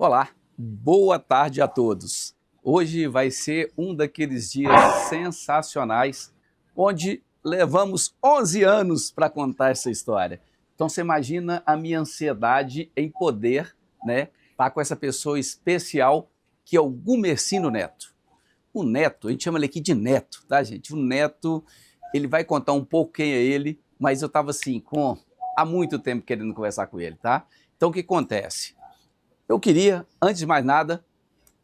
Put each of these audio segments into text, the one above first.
Olá, boa tarde a todos. Hoje vai ser um daqueles dias sensacionais, onde levamos 11 anos para contar essa história. Então você imagina a minha ansiedade em poder, né, estar com essa pessoa especial que é o Gumercindo Neto. O Neto, a gente chama ele aqui de Neto, tá, gente? O Neto, ele vai contar um pouco quem é ele, mas eu estava assim, há muito tempo querendo conversar com ele, tá? Então o que acontece? Eu queria, antes de mais nada,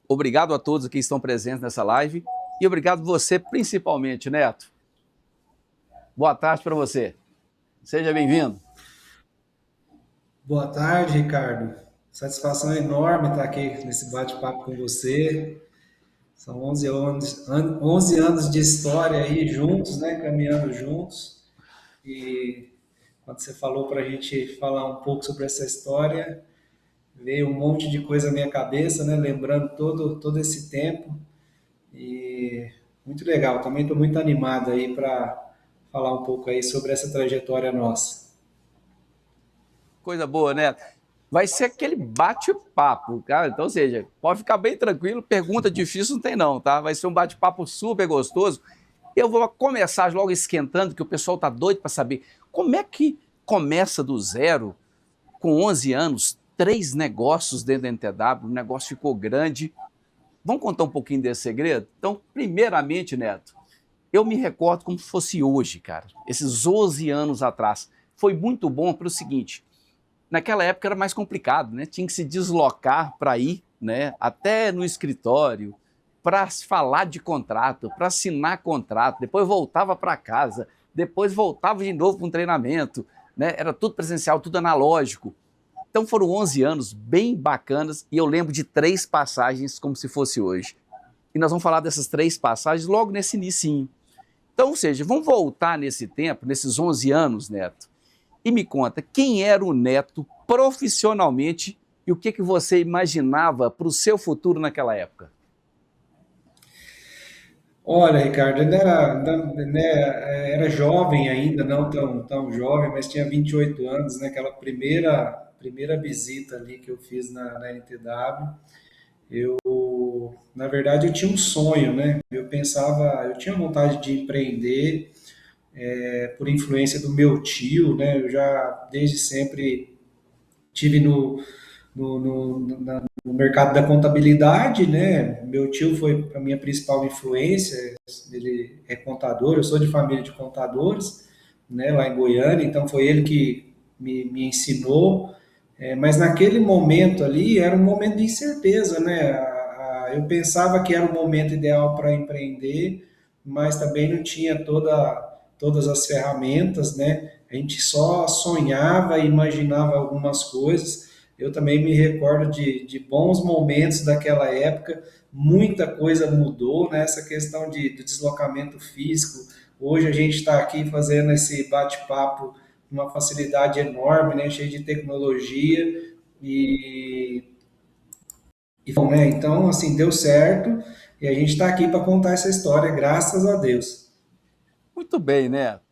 obrigado a todos que estão presentes nessa live e obrigado você principalmente, Neto. Boa tarde para você. Seja bem-vindo. Boa tarde, Ricardo. Satisfação enorme estar aqui nesse bate-papo com você. São 11 anos de história aí juntos, né? Caminhando juntos. E quando você falou para a gente falar um pouco sobre essa história, veio um monte de coisa na minha cabeça, né? Lembrando todo esse tempo. E muito legal. Também estou muito animado aí para falar um pouco aí sobre essa trajetória nossa. Coisa boa, Neto. Vai ser aquele bate-papo, cara. Então, ou seja, pode ficar bem tranquilo, pergunta difícil não tem não, tá? Vai ser um bate-papo super gostoso. Eu vou começar logo esquentando, que o pessoal tá doido para saber como é que começa do zero, com 11 anos, 3 negócios dentro da NTW, o negócio ficou grande. Vamos contar um pouquinho desse segredo? Então, primeiramente, Neto, eu me recordo como se fosse hoje, cara. Esses 11 anos atrás. Foi muito bom pelo seguinte, naquela época era mais complicado, né? Tinha que se deslocar para ir, né? Até no escritório, para falar de contrato, para assinar contrato, depois voltava para casa, depois voltava de novo para um treinamento, né? Era tudo presencial, tudo analógico. Então foram 11 anos bem bacanas e eu lembro de 3 passagens como se fosse hoje. E nós vamos falar dessas 3 passagens logo nesse inicinho. Então, ou seja, vamos voltar nesse tempo, nesses 11 anos, Neto, e me conta quem era o Neto profissionalmente e o que, que você imaginava para o seu futuro naquela época. Olha, Ricardo, era jovem ainda, não tão jovem, mas tinha 28 anos, né? Aquela primeira visita ali que eu fiz na NTW. Na verdade, eu tinha um sonho, né? Eu tinha vontade de empreender, por influência do meu tio, né? Eu já desde sempre tive no mercado da contabilidade, né? Meu tio foi a minha principal influência, ele é contador, eu sou de família de contadores, né, lá em Goiânia, então foi ele que me ensinou, mas naquele momento ali era um momento de incerteza, né? Eu pensava que era o momento ideal para empreender, mas também não tinha todas as ferramentas, né? A gente só sonhava e imaginava algumas coisas. Eu também me recordo de bons momentos daquela época, muita coisa mudou, né? Essa questão de deslocamento físico. Hoje a gente está aqui fazendo esse bate-papo com uma facilidade enorme, né? Cheio de tecnologia e, bom, né? Então, assim, deu certo e a gente está aqui para contar essa história, graças a Deus. Muito bem, Neto.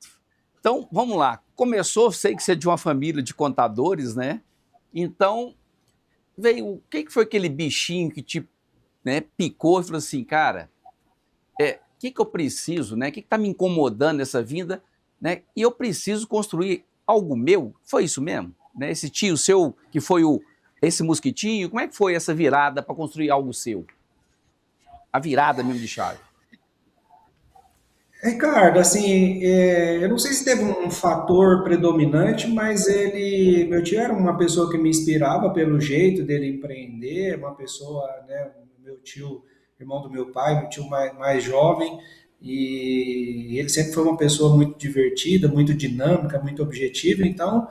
Então, vamos lá. Começou, sei que você é de uma família de contadores, né? Então, veio, o que que foi aquele bichinho que te, né, picou e falou assim, cara, o que que eu preciso, né? O que está me incomodando nessa vinda, né? E eu preciso construir algo meu. Foi isso mesmo, né? Esse tio seu que foi esse mosquitinho, como é que foi essa virada para construir algo seu? A virada mesmo de chave. Ricardo, assim, eu não sei se teve um fator predominante, mas meu tio era uma pessoa que me inspirava pelo jeito dele empreender, uma pessoa, né, meu tio, irmão do meu pai, meu tio mais jovem, e ele sempre foi uma pessoa muito divertida, muito dinâmica, muito objetiva, então,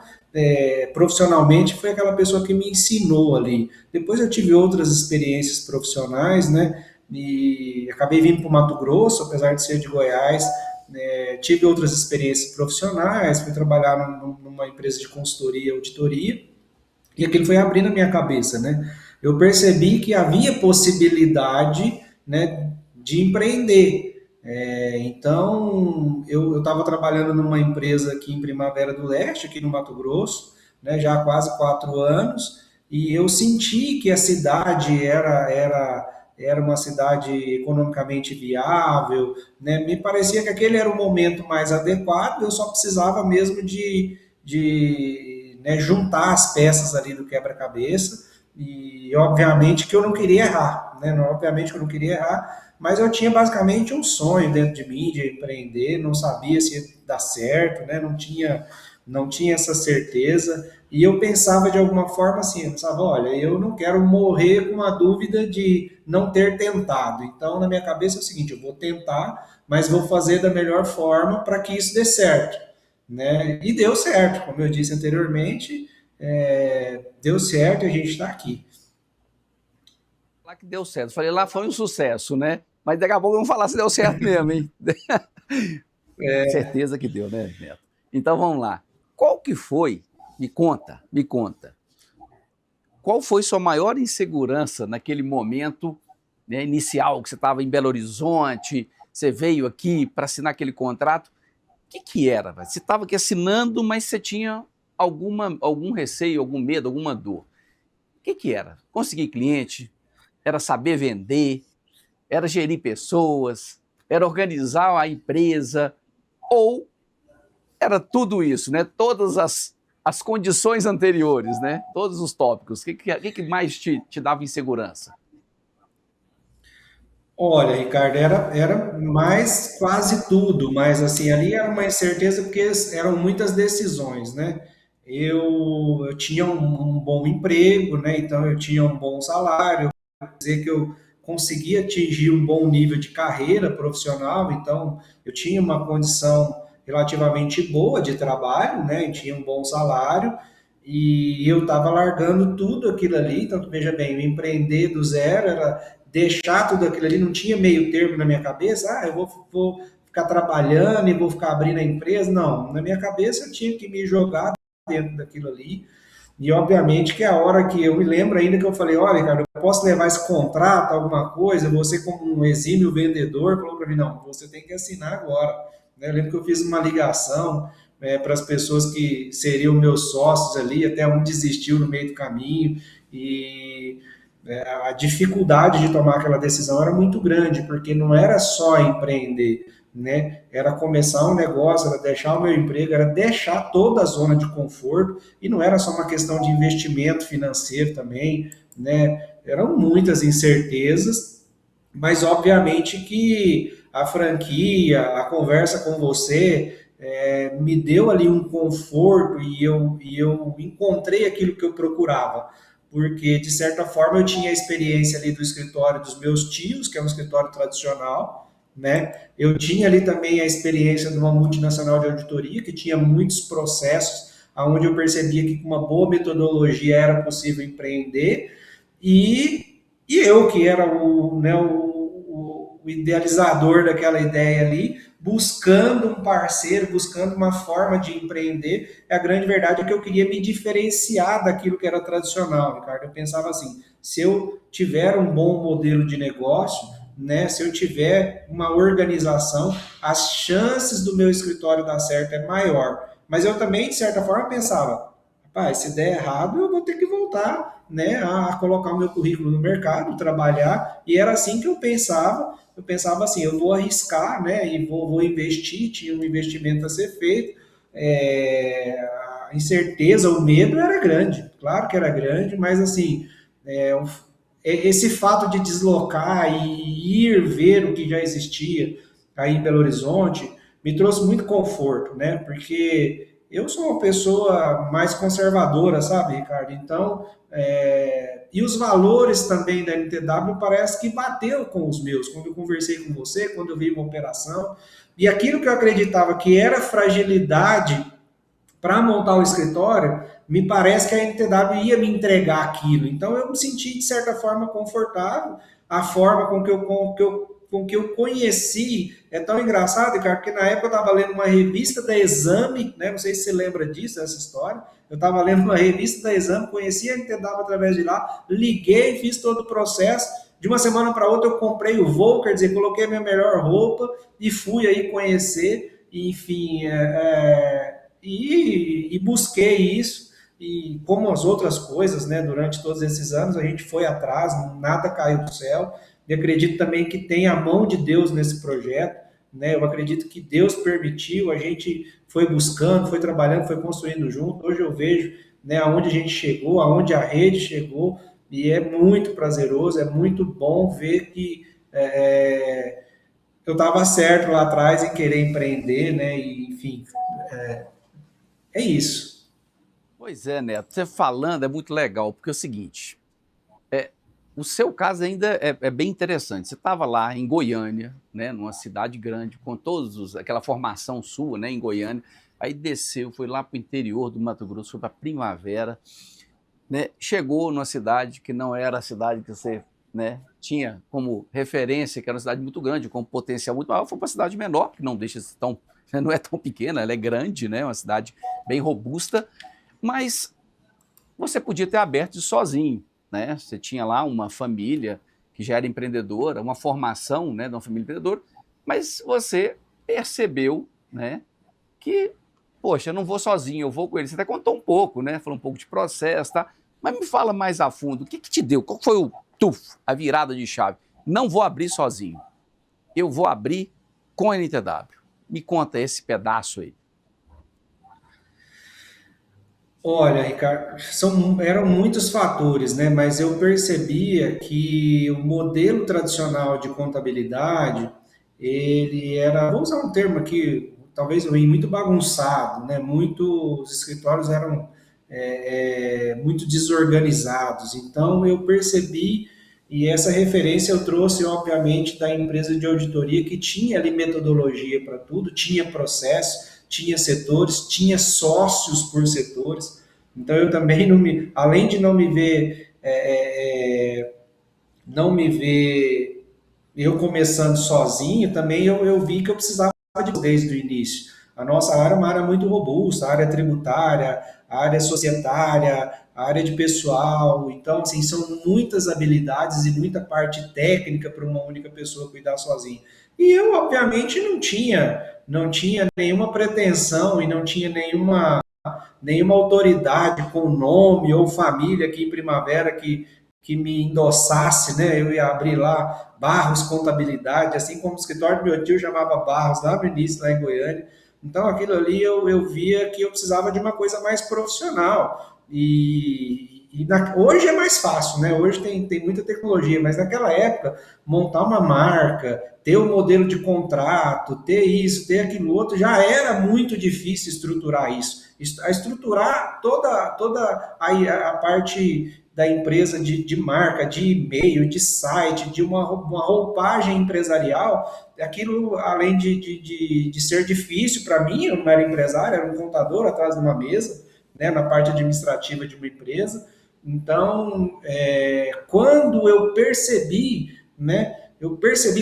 profissionalmente foi aquela pessoa que me ensinou ali. Depois eu tive outras experiências profissionais, né, e acabei vindo para o Mato Grosso, apesar de ser de Goiás. Tive outras experiências profissionais, fui trabalhar numa empresa de consultoria, auditoria, e aquilo foi abrindo a minha cabeça, né? Eu percebi que havia possibilidade, né, de empreender. Então, eu estava trabalhando numa empresa aqui em Primavera do Leste, aqui no Mato Grosso, né, já há quase 4 anos, e eu senti que a cidade era uma cidade economicamente viável, né? Me parecia que aquele era o momento mais adequado, eu só precisava mesmo né, juntar as peças ali do quebra-cabeça, e obviamente que eu não queria errar, né? Obviamente que eu não queria errar, mas eu tinha basicamente um sonho dentro de mim de empreender, não sabia se ia dar certo, né? Não tinha essa certeza. E eu pensava de alguma forma assim, eu pensava, olha, eu não quero morrer com a dúvida de não ter tentado. Então, na minha cabeça é o seguinte, eu vou tentar, mas vou fazer da melhor forma para que isso dê certo, né? E deu certo, como eu disse anteriormente, deu certo e a gente está aqui. Lá que deu certo. Falei, lá foi um sucesso, né? Mas daqui a pouco vamos falar se deu certo mesmo, hein? Certeza que deu, né, Neto? Então vamos lá. Qual que foi? Me conta. Qual foi sua maior insegurança naquele momento, né, inicial, que você estava em Belo Horizonte, você veio aqui para assinar aquele contrato? O que era? Você estava aqui assinando, mas você tinha algum receio, algum medo, alguma dor. O que era? Conseguir cliente? Era saber vender? Era gerir pessoas? Era organizar a empresa? Ou era tudo isso, né? Todas as condições anteriores, né? Todos os tópicos. O que mais te dava insegurança? Olha, Ricardo, era mais quase tudo, mas assim, ali era uma incerteza porque eram muitas decisões, né? Eu tinha um bom emprego, né? Então eu tinha um bom salário, dizer que eu conseguia atingir um bom nível de carreira profissional, então eu tinha uma condição relativamente boa de trabalho, né? Eu tinha um bom salário e eu estava largando tudo aquilo ali. Então, veja bem, empreender do zero era deixar tudo aquilo ali, não tinha meio termo na minha cabeça, eu vou ficar trabalhando e vou ficar abrindo a empresa. Não, na minha cabeça eu tinha que me jogar dentro daquilo ali. E obviamente que a hora que eu me lembro ainda que eu falei, olha, Ricardo, eu posso levar esse contrato, alguma coisa, você como um exímio vendedor, falou para mim, não, você tem que assinar agora. Eu lembro que eu fiz uma ligação para as pessoas que seriam meus sócios ali, até um desistiu no meio do caminho, e a dificuldade de tomar aquela decisão era muito grande, porque não era só empreender, né? Era começar um negócio, era deixar o meu emprego, era deixar toda a zona de conforto, e não era só uma questão de investimento financeiro também, né? Eram muitas incertezas, mas obviamente que a franquia, a conversa com você, me deu ali um conforto e eu encontrei aquilo que eu procurava, porque de certa forma eu tinha a experiência ali do escritório dos meus tios, que é um escritório tradicional, né? Eu tinha ali também a experiência de uma multinacional de auditoria que tinha muitos processos, aonde eu percebia que com uma boa metodologia era possível empreender, e eu que era o idealizador daquela ideia ali, buscando um parceiro, buscando uma forma de empreender. A grande verdade é que eu queria me diferenciar daquilo que era tradicional, Ricardo. Eu pensava assim, se eu tiver um bom modelo de negócio, né, se eu tiver uma organização, as chances do meu escritório dar certo é maior. Mas eu também, de certa forma, pensava, rapaz, se der errado, eu vou ter que voltar, né, a colocar o meu currículo no mercado, trabalhar, e era assim que eu pensava assim, eu vou arriscar, né, e vou investir, tinha um investimento a ser feito, a incerteza, o medo era grande, claro que era grande, mas assim, esse fato de deslocar e ir ver o que já existia aí em Belo Horizonte me trouxe muito conforto, né? Porque eu sou uma pessoa mais conservadora, sabe, Ricardo? Então, e os valores também da NTW parece que bateu com os meus. Quando eu conversei com você, quando eu vi uma operação, e aquilo que eu acreditava que era fragilidade para montar o escritório, me parece que a NTW ia me entregar aquilo. Então eu me senti, de certa forma, confortável. A forma com que eu conheci é tão engraçado, cara, porque na época eu estava lendo uma revista da Exame, né? Não sei se você lembra disso, essa história. Eu estava lendo uma revista da Exame, conheci a NTW através de lá, liguei, fiz todo o processo. De uma semana para outra eu comprei o voo, quer dizer, coloquei a minha melhor roupa e fui aí conhecer. Enfim, e busquei isso, e como as outras coisas, né, durante todos esses anos, a gente foi atrás, nada caiu do céu, e acredito também que tem a mão de Deus nesse projeto, né, eu acredito que Deus permitiu, a gente foi buscando, foi trabalhando, foi construindo junto, hoje eu vejo, né, aonde a gente chegou, aonde a rede chegou, e é muito prazeroso, é muito bom ver que eu estava certo lá atrás em querer empreender, né, e, enfim, é isso. Pois é, Neto, você falando é muito legal, porque é o seguinte, o seu caso ainda é bem interessante. Você estava lá em Goiânia, né, numa cidade grande, com aquela formação sua, né, em Goiânia, aí desceu, foi lá para o interior do Mato Grosso, foi para Primavera, né, chegou numa cidade que não era a cidade que você, né, tinha como referência, que era uma cidade muito grande, com um potencial muito maior, foi para uma cidade menor, que não deixa de ser tão, não é tão pequena, ela é grande, né, uma cidade bem robusta, mas você podia ter aberto isso sozinho, né? Você tinha lá uma família que já era empreendedora, uma formação, né, de uma família empreendedora, mas você percebeu, né, que, poxa, eu não vou sozinho, eu vou com ele. Você até contou um pouco, né? Falou um pouco de processo, tá? Mas me fala mais a fundo, o que te deu? Qual foi o tuf, a virada de chave? Não vou abrir sozinho, eu vou abrir com a NTW. Me conta esse pedaço aí. Olha, Ricardo, eram muitos fatores, né? Mas eu percebia que o modelo tradicional de contabilidade, ele era, vou usar um termo aqui, talvez ruim, muito bagunçado, né? Muitos escritórios eram muito desorganizados. Então eu percebi, e essa referência eu trouxe, obviamente, da empresa de auditoria que tinha ali metodologia para tudo, tinha processo, tinha setores, tinha sócios por setores. Então eu também não me, além de não me ver eu começando sozinho, também eu vi que eu precisava de desde o início. A nossa área é uma área muito robusta, a área tributária, a área societária, a área de pessoal. Então, assim, são muitas habilidades e muita parte técnica para uma única pessoa cuidar sozinha. E eu, obviamente, não tinha nenhuma pretensão e não tinha nenhuma autoridade com nome ou família aqui em Primavera que me endossasse, né? Eu ia abrir lá Barros Contabilidade, assim como o escritório do meu tio chamava Barros lá no início, lá em Goiânia. Então, aquilo ali eu via que eu precisava de uma coisa mais profissional. Hoje é mais fácil, né? Hoje tem muita tecnologia, mas naquela época, montar uma marca, ter o um modelo de contrato, ter isso, ter aquilo outro, já era muito difícil estruturar isso. A estruturar toda a parte da empresa de marca, de e-mail, de site, de uma roupagem empresarial, aquilo, além de ser difícil para mim, eu não era empresário, era um contador atrás de uma mesa, né, na parte administrativa de uma empresa. Então, quando eu percebi, né,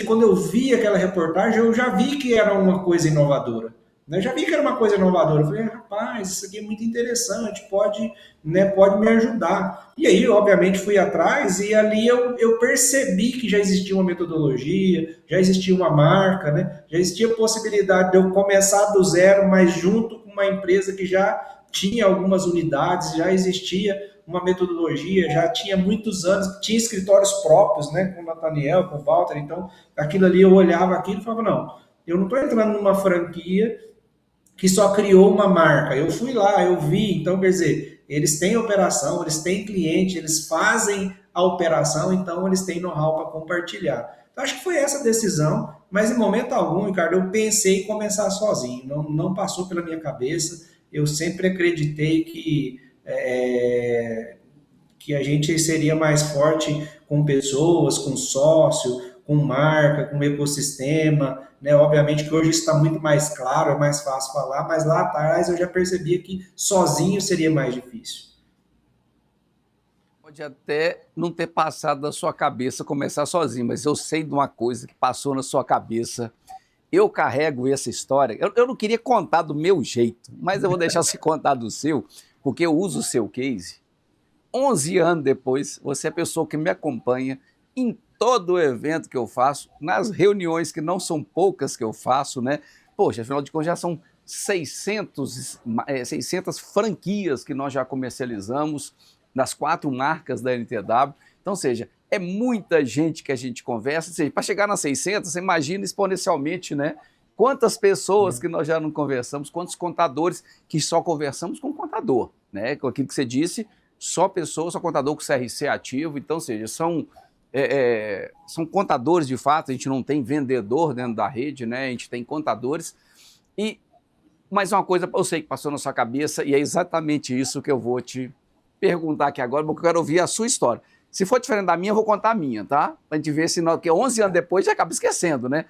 quando eu vi aquela reportagem, eu já vi que era uma coisa inovadora. Eu já vi que era uma coisa inovadora. Eu falei, rapaz, isso aqui é muito interessante, pode me ajudar. E aí, obviamente, fui atrás e ali eu percebi que já existia uma metodologia, já existia uma marca, né? Já existia a possibilidade de eu começar do zero, mas junto com uma empresa que já tinha algumas unidades, já existia uma metodologia, já tinha muitos anos, tinha escritórios próprios, né? Com o Nathaniel, com o Walter. Então, aquilo ali eu olhava aquilo e falava, não, eu não estou entrando numa franquia que só criou uma marca. Eu fui lá, eu vi, então quer dizer, eles têm operação, eles têm cliente, eles fazem a operação, então eles têm know-how para compartilhar. Então acho que foi essa decisão, mas em momento algum, Ricardo, eu pensei em começar sozinho, não passou pela minha cabeça, eu sempre acreditei que a gente seria mais forte com pessoas, com sócio, com marca, com ecossistema, né? Obviamente que hoje está muito mais claro, é mais fácil falar, mas lá atrás eu já percebia que sozinho seria mais difícil. Pode até não ter passado na sua cabeça começar sozinho, mas eu sei de uma coisa que passou na sua cabeça. Eu carrego essa história. Eu não queria contar do meu jeito, mas eu vou deixar você contar do seu, porque eu uso o seu case. 11 anos depois, você é a pessoa que me acompanha em todo o evento que eu faço, nas reuniões que não são poucas que eu faço, né? Poxa, afinal de contas já são 600 franquias que nós já comercializamos nas 4 marcas da NTW. Então, ou seja, é muita gente que a gente conversa. Para chegar nas 600, você imagina exponencialmente, né? Quantas pessoas que nós já não conversamos, quantos contadores que só conversamos com contador, né? Com aquilo que você disse, só contador com CRC ativo. Então, ou seja, são contadores de fato, a gente não tem vendedor dentro da rede, né? A gente tem contadores. E mais uma coisa, eu sei que passou na sua cabeça, e é exatamente isso que eu vou te perguntar aqui agora, porque eu quero ouvir a sua história. Se for diferente da minha, eu vou contar a minha, tá? Pra gente ver se, porque 11 anos depois já acaba esquecendo, né?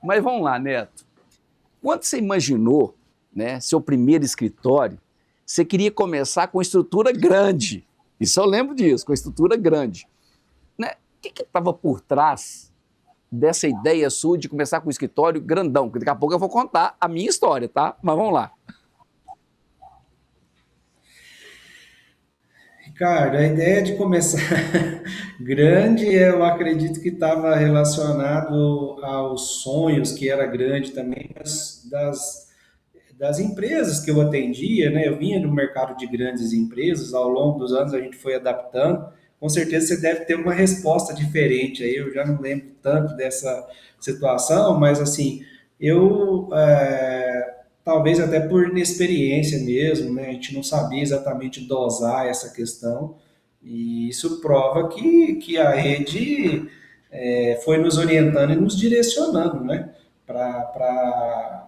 Mas vamos lá, Neto. Quando você imaginou, né, seu primeiro escritório, você queria começar com estrutura grande. Isso eu lembro disso, com estrutura grande. Né? O que estava por trás dessa ideia sua de começar com um escritório grandão? Porque daqui a pouco eu vou contar a minha história, tá? Mas vamos lá. Ricardo, a ideia de começar grande, eu acredito que estava relacionado aos sonhos, que era grande também, das empresas que eu atendia, né? Eu vinha do mercado de grandes empresas, ao longo dos anos a gente foi adaptando. Com certeza você deve ter uma resposta diferente aí, eu já não lembro tanto dessa situação, mas assim, eu talvez até por inexperiência mesmo, né? A gente não sabia exatamente dosar essa questão, e isso prova que a rede foi nos orientando e nos direcionando, né? Para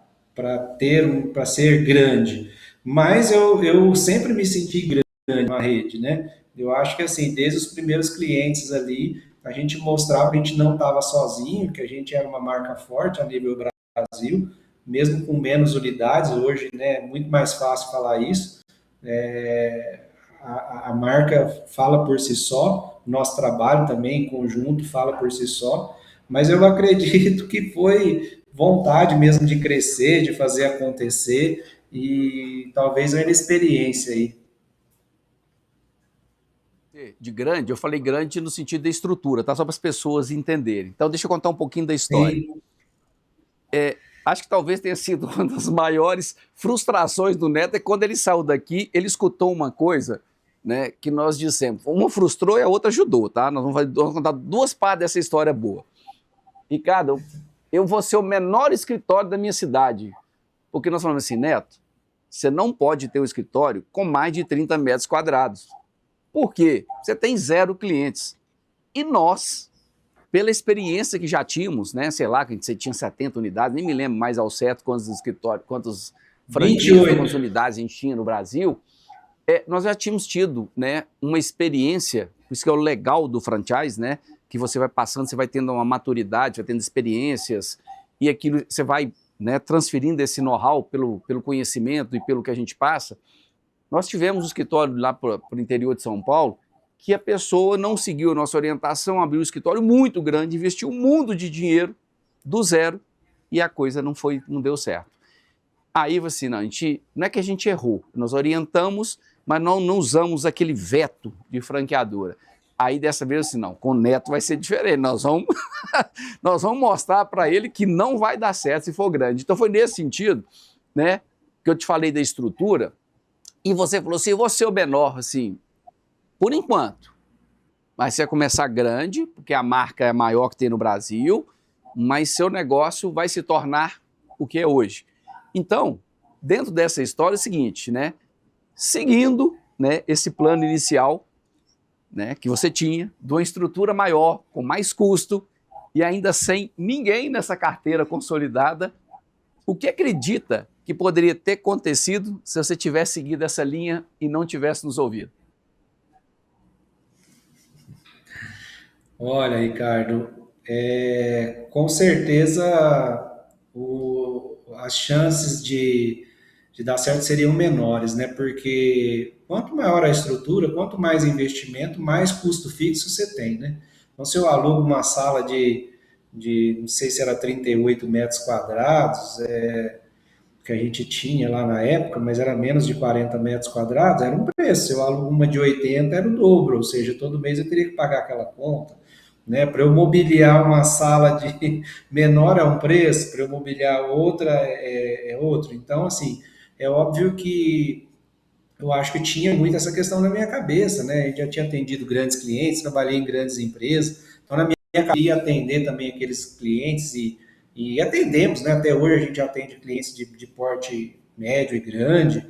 ser grande. Mas eu sempre me senti grande na rede, né? Eu acho que assim, desde os primeiros clientes ali, a gente mostrava que a gente não estava sozinho, que a gente era uma marca forte a nível Brasil, mesmo com menos unidades, hoje né, é muito mais fácil falar isso. A marca fala por si só, o nosso trabalho também em conjunto fala por si só, mas eu acredito que foi vontade mesmo de crescer, de fazer acontecer e talvez a inexperiência aí. De grande, eu falei grande no sentido da estrutura, tá? Só para as pessoas entenderem. Então, deixa eu contar um pouquinho da história. Sim. Acho que talvez tenha sido uma das maiores frustrações do Neto, é quando ele saiu daqui, ele escutou uma coisa, né, que nós dissemos. Uma frustrou e a outra ajudou, tá? Nós vamos contar 2 partes dessa história boa. Ricardo, eu vou ser o menor escritório da minha cidade. Porque nós falamos assim, Neto, você não pode ter um escritório com mais de 30 metros quadrados. Por quê? Você tem 0 clientes. E nós, pela experiência que já tínhamos, né? Sei lá, que você tinha 70 unidades, nem me lembro mais ao certo quantos escritórios, quantas franquias, quantas unidades a gente tinha no Brasil, nós já tínhamos tido, né, uma experiência, isso que é o legal do franchise, né? Que você vai passando, você vai tendo uma maturidade, vai tendo experiências, e aquilo você vai, né, transferindo esse know-how pelo conhecimento e pelo que a gente passa. Nós tivemos um escritório lá para o interior de São Paulo, que a pessoa não seguiu a nossa orientação, abriu um escritório muito grande, investiu um mundo de dinheiro do zero e a coisa não deu certo. Aí, assim, não é que a gente errou, nós orientamos, mas não usamos aquele veto de franqueadora. Aí, dessa vez, assim, não, com o Neto vai ser diferente, nós vamos mostrar para ele que não vai dar certo se for grande. Então, foi nesse sentido, né, que eu te falei da estrutura, e você falou assim, eu vou ser o menor, assim, por enquanto. Mas você vai começar grande, porque a marca é a maior que tem no Brasil, mas seu negócio vai se tornar o que é hoje. Então, dentro dessa história é o seguinte, né? Seguindo, né, esse plano inicial, né, que você tinha, de uma estrutura maior, com mais custo, e ainda sem ninguém nessa carteira consolidada, o que acredita que poderia ter acontecido se você tivesse seguido essa linha e não tivesse nos ouvido? Olha, Ricardo, com certeza as chances de dar certo seriam menores, né? Porque quanto maior a estrutura, quanto mais investimento, mais custo fixo você tem, né? Então, se eu alugo uma sala de não sei se era 38 metros quadrados, que a gente tinha lá na época, mas era menos de 40 metros quadrados, era um preço. Se eu alugo uma de 80, era o dobro, ou seja, todo mês eu teria que pagar aquela conta. né? Para eu mobiliar uma sala de menor é um preço, para eu mobiliar outra é outro. Então, assim, é óbvio que eu acho que tinha muito essa questão na minha cabeça, né? Eu já tinha atendido grandes clientes, trabalhei em grandes empresas, então na minha cabeça ia atender também aqueles clientes e atendemos, né? Até hoje a gente atende clientes de porte médio e grande,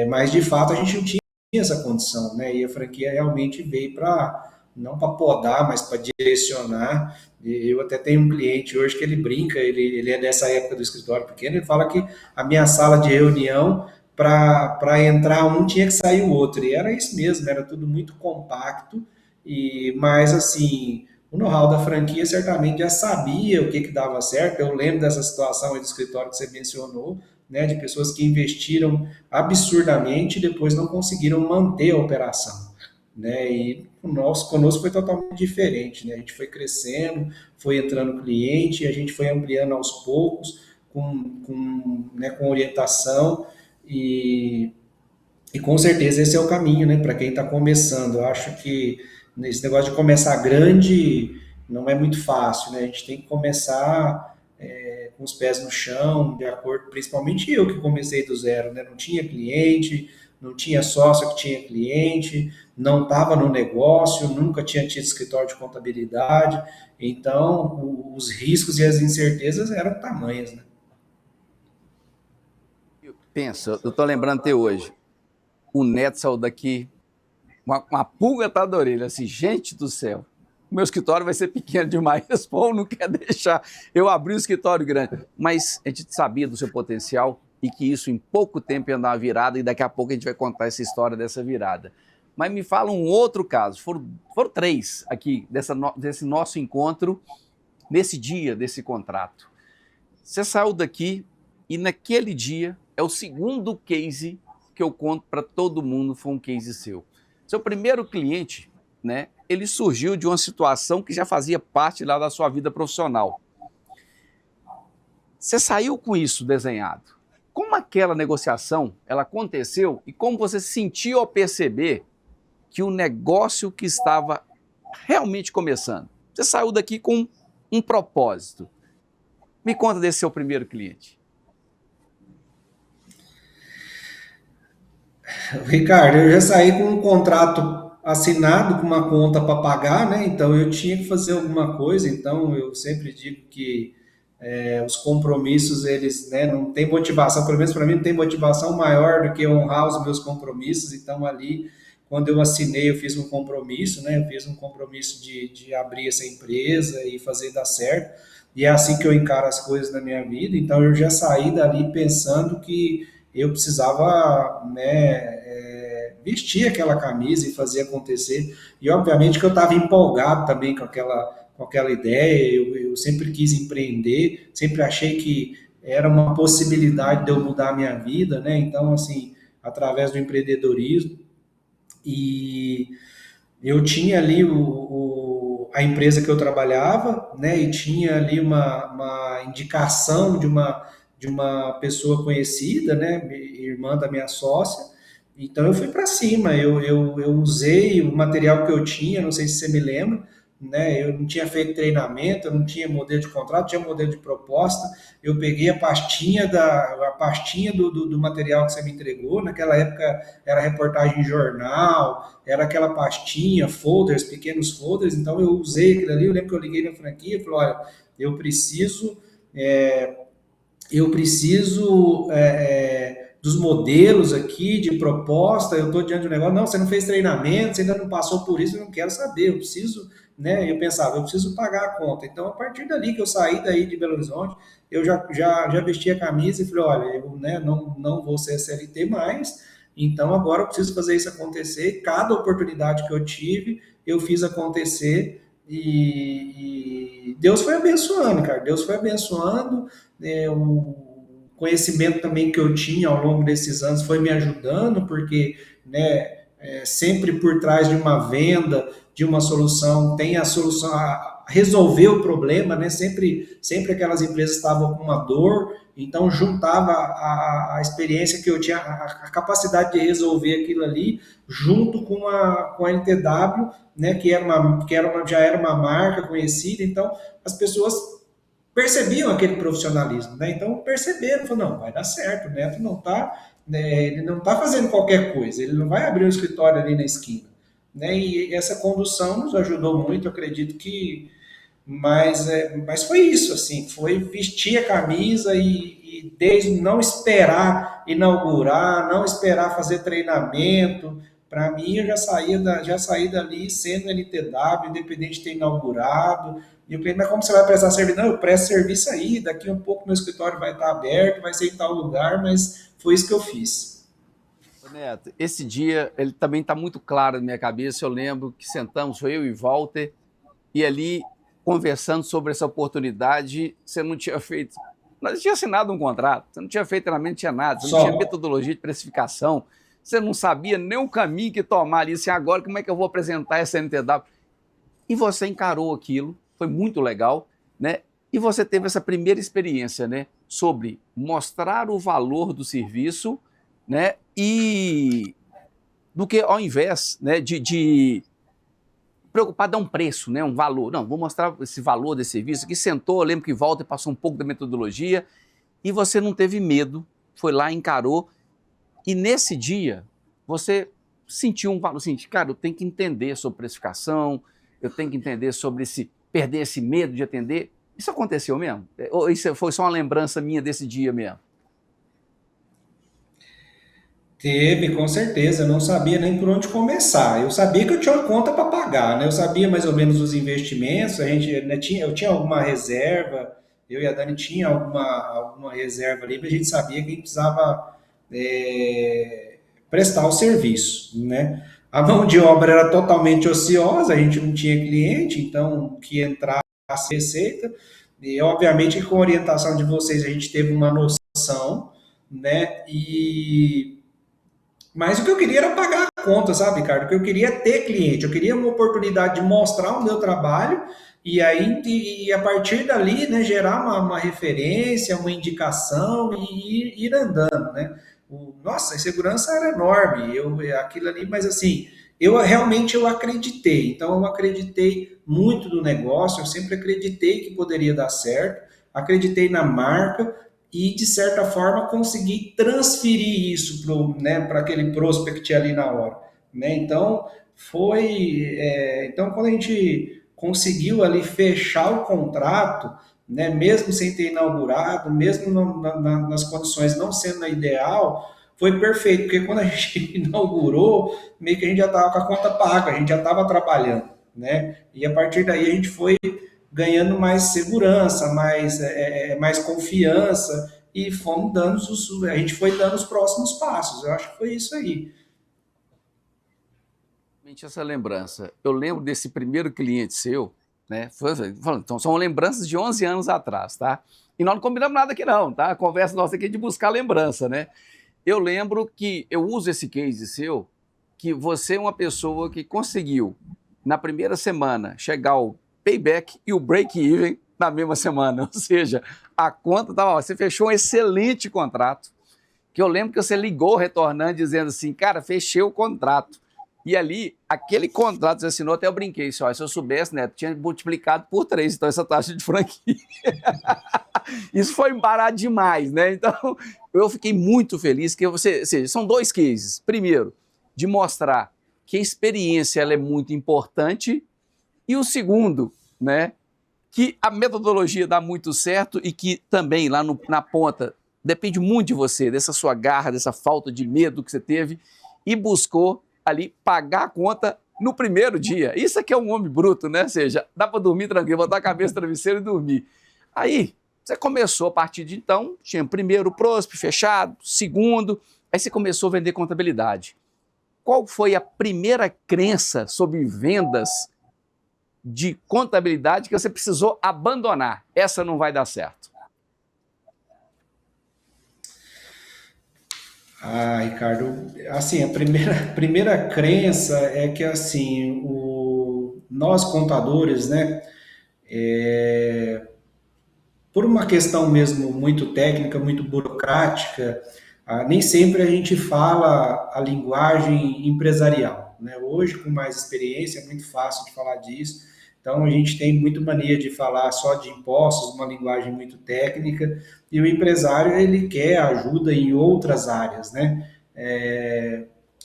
mas de fato a gente não tinha essa condição, né? E a franquia realmente veio para não para podar, mas para direcionar. Eu até tenho um cliente hoje que ele brinca, ele é dessa época do escritório pequeno, ele fala que a minha sala de reunião para entrar um tinha que sair o outro. E era isso mesmo, era tudo muito compacto. Mas assim, o know-how da franquia certamente já sabia o que dava certo. Eu lembro dessa situação aí do escritório que você mencionou, né, de pessoas que investiram absurdamente e depois não conseguiram manter a operação. Né? E conosco foi totalmente diferente. Né? A gente foi crescendo, foi entrando cliente, a gente foi ampliando aos poucos, com orientação. E, e com certeza esse é o caminho, né? Para quem está começando. Eu acho que esse negócio de começar grande não é muito fácil, né? A gente tem que começar com os pés no chão, de acordo, principalmente eu que comecei do zero, né? Não tinha cliente, não tinha sócio que tinha cliente, não estava no negócio, nunca tinha tido escritório de contabilidade. Então, os riscos e as incertezas eram tamanhos, né? Pensa, eu tô lembrando até hoje, o Neto saiu daqui, uma pulga atrás da orelha, assim, gente do céu, o meu escritório vai ser pequeno demais, esse povo não quer deixar eu abrir o escritório grande. Mas a gente sabia do seu potencial e que isso em pouco tempo ia dar uma virada, e daqui a pouco a gente vai contar essa história dessa virada. Mas me fala um outro caso, foram três aqui, desse nosso encontro, nesse dia desse contrato. Você saiu daqui e naquele dia é o segundo case que eu conto para todo mundo, foi um case seu. Seu primeiro cliente, né, ele surgiu de uma situação que já fazia parte lá da sua vida profissional. Você saiu com isso desenhado. Como aquela negociação ela aconteceu e como você se sentiu ao perceber que o negócio que estava realmente começando? Você saiu daqui com um propósito. Me conta desse seu primeiro cliente. Ricardo, eu já saí com um contrato assinado, com uma conta para pagar, né? Então eu tinha que fazer alguma coisa. Então eu sempre digo que os compromissos, eles, né, não tem motivação, pelo menos para mim, não tem motivação maior do que honrar os meus compromissos. Então ali, quando eu assinei, eu fiz um compromisso, né? Eu fiz um compromisso de abrir essa empresa e fazer dar certo. E é assim que eu encaro as coisas na minha vida. Então eu já saí dali pensando que eu precisava, né, vestir aquela camisa e fazer acontecer. E obviamente que eu estava empolgado também com aquela ideia. Eu sempre quis empreender, sempre achei que era uma possibilidade de eu mudar a minha vida, né? Então, assim, através do empreendedorismo. E eu tinha ali a empresa que eu trabalhava, né? E tinha ali uma indicação de uma pessoa conhecida, né? Irmã da minha sócia. Então eu fui para cima, eu usei o material que eu tinha, não sei se você me lembra, né? Eu não tinha feito treinamento, eu não tinha modelo de contrato, tinha modelo de proposta. Eu peguei a pastinha do material que você me entregou. Naquela época era reportagem em jornal, era aquela pastinha, folders, pequenos folders. Então eu usei aquilo ali. Eu lembro que eu liguei na franquia e falei: olha, eu preciso é, dos modelos aqui, de proposta. Eu estou diante do negócio. Não, você não fez treinamento, você ainda não passou por isso, eu não quero saber, eu preciso, né? Eu pensava, eu preciso pagar a conta. Então, a partir dali que eu saí daí de Belo Horizonte, eu já vesti a camisa e falei: olha, eu, né, não vou ser CLT mais, então agora eu preciso fazer isso acontecer. Cada oportunidade que eu tive, eu fiz acontecer. E Deus foi abençoando, cara. Deus foi abençoando. O conhecimento também que eu tinha ao longo desses anos foi me ajudando, porque, né, sempre por trás de uma venda, de uma solução, tem a solução, a resolver o problema, né? Sempre aquelas empresas estavam com uma dor, então juntava a experiência que eu tinha, a capacidade de resolver aquilo ali, junto com a NTW, né? Já era uma marca conhecida, então as pessoas percebiam aquele profissionalismo, né? Então perceberam, falaram, não, vai dar certo, o Neto não está, né, ele não está fazendo qualquer coisa, ele não vai abrir um escritório ali na esquina, né? E essa condução nos ajudou muito, eu acredito que, mas foi isso, assim, foi vestir a camisa e desde não esperar inaugurar, não esperar fazer treinamento. Para mim, eu já saí dali sendo NTW, independente de ter inaugurado. E o cliente, mas como você vai prestar serviço? Não, eu presto serviço aí, daqui um pouco meu escritório vai estar aberto, vai ser em tal lugar, mas foi isso que eu fiz. Neto, esse dia ele também está muito claro na minha cabeça. Eu lembro que sentamos, foi eu e Walter, e ali conversando sobre essa oportunidade, você não tinha feito. Nós tinha assinado um contrato, você não tinha feito treinamento, não tinha nada, você não tinha metodologia de precificação, você não sabia nem o caminho que tomar ali, assim, agora como é que eu vou apresentar essa NTW? E você encarou aquilo, foi muito legal, né? E você teve essa primeira experiência, né? Sobre mostrar o valor do serviço, né? E do que ao invés, né, de preocupar em dar um preço, né, um valor. Não, vou mostrar esse valor desse serviço. Aqui sentou, eu lembro que Walter passou um pouco da metodologia e você não teve medo, foi lá, encarou. E nesse dia, você sentiu um valor, assim, cara, eu tenho que entender sobre precificação, eu tenho que entender sobre perder esse medo de atender. Isso aconteceu mesmo? Ou isso foi só uma lembrança minha desse dia mesmo? Teve, com certeza. Eu não sabia nem por onde começar. Eu sabia que eu tinha uma conta para pagar, né? Eu sabia mais ou menos os investimentos. A gente, né, eu tinha alguma reserva. Eu e a Dani tinha alguma reserva ali, mas a gente sabia que a gente precisava prestar o serviço, né? A mão de obra era totalmente ociosa. A gente não tinha cliente, então que entrasse receita. E obviamente com a orientação de vocês a gente teve uma noção, né? Mas o que eu queria era pagar a conta, sabe, Ricardo? O que eu queria é ter cliente, eu queria uma oportunidade de mostrar o meu trabalho e aí a partir dali, né, gerar uma referência, uma indicação e ir andando, né? Nossa, a insegurança era enorme, aquilo ali, mas assim, eu realmente eu acreditei. Então eu acreditei muito no negócio, eu sempre acreditei que poderia dar certo, acreditei na marca e, de certa forma, conseguir transferir isso para aquele prospect ali na hora. Né? Então, então, quando a gente conseguiu ali fechar o contrato, né, mesmo sem ter inaugurado, mesmo nas condições não sendo a ideal, foi perfeito, porque quando a gente inaugurou, meio que a gente já estava com a conta paga, a gente já estava trabalhando, né? E a partir daí a gente foi ganhando mais segurança, mais confiança e fomos a gente foi dando os próximos passos. Eu acho que foi isso aí. Essa lembrança. Eu lembro desse primeiro cliente seu, né? Então, são lembranças de 11 anos atrás, tá? E nós não combinamos nada aqui não, tá? A conversa nossa aqui é de buscar lembrança, né? Eu lembro que eu uso esse case seu, que você é uma pessoa que conseguiu, na primeira semana, chegar ao payback e o break-even na mesma semana. Ou seja, a conta estava... Você fechou um excelente contrato, que eu lembro que você ligou retornando, dizendo assim, cara, fechei o contrato. E ali, aquele contrato que você assinou, até eu brinquei, assim, ó, se eu soubesse, né, tinha multiplicado por 3, então essa taxa de franquia. Isso foi barato demais, né? Então, eu fiquei muito feliz que você... Ou seja, são dois cases. Primeiro, de mostrar que a experiência ela é muito importante, e o segundo, né, que a metodologia dá muito certo e que também lá na ponta depende muito de você, dessa sua garra, dessa falta de medo que você teve e buscou ali pagar a conta no primeiro dia. Isso aqui é um homem bruto, né? Ou seja, dá para dormir tranquilo, botar a cabeça no travesseiro e dormir. Aí, você começou a partir de então, tinha primeiro o PROSP fechado, segundo, aí você começou a vender contabilidade. Qual foi a primeira crença sobre vendas de contabilidade que você precisou abandonar? Essa não vai dar certo. Ricardo, assim, a primeira crença é que, assim, nós contadores, né, Por uma questão mesmo muito técnica, muito burocrática, nem sempre a gente fala a linguagem empresarial, né? Hoje, com mais experiência, é muito fácil de falar disso. Então, a gente tem muito mania de falar só de impostos, uma linguagem muito técnica, e o empresário, ele quer ajuda em outras áreas, né?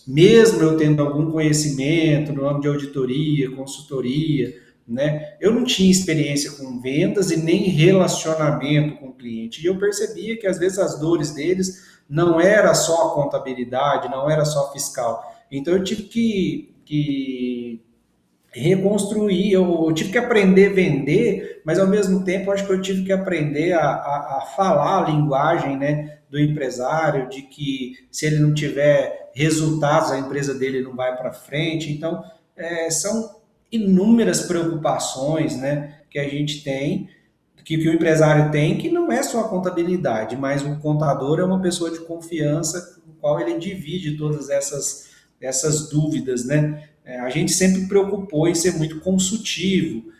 Mesmo eu tendo algum conhecimento no âmbito de auditoria, consultoria, né? Eu não tinha experiência com vendas e nem relacionamento com o cliente. E eu percebia que às vezes as dores deles não era só a contabilidade, não era só fiscal. Então eu tive que reconstruir, eu tive que aprender a vender, mas ao mesmo tempo acho que eu tive que aprender a falar a linguagem, né, do empresário, de que se ele não tiver resultados, a empresa dele não vai para frente. Então, são inúmeras preocupações, né, que a gente tem, que o empresário tem, que não é só a contabilidade, mas o contador é uma pessoa de confiança com a qual ele divide todas essas dúvidas, né? A gente sempre preocupou em ser muito consultivo.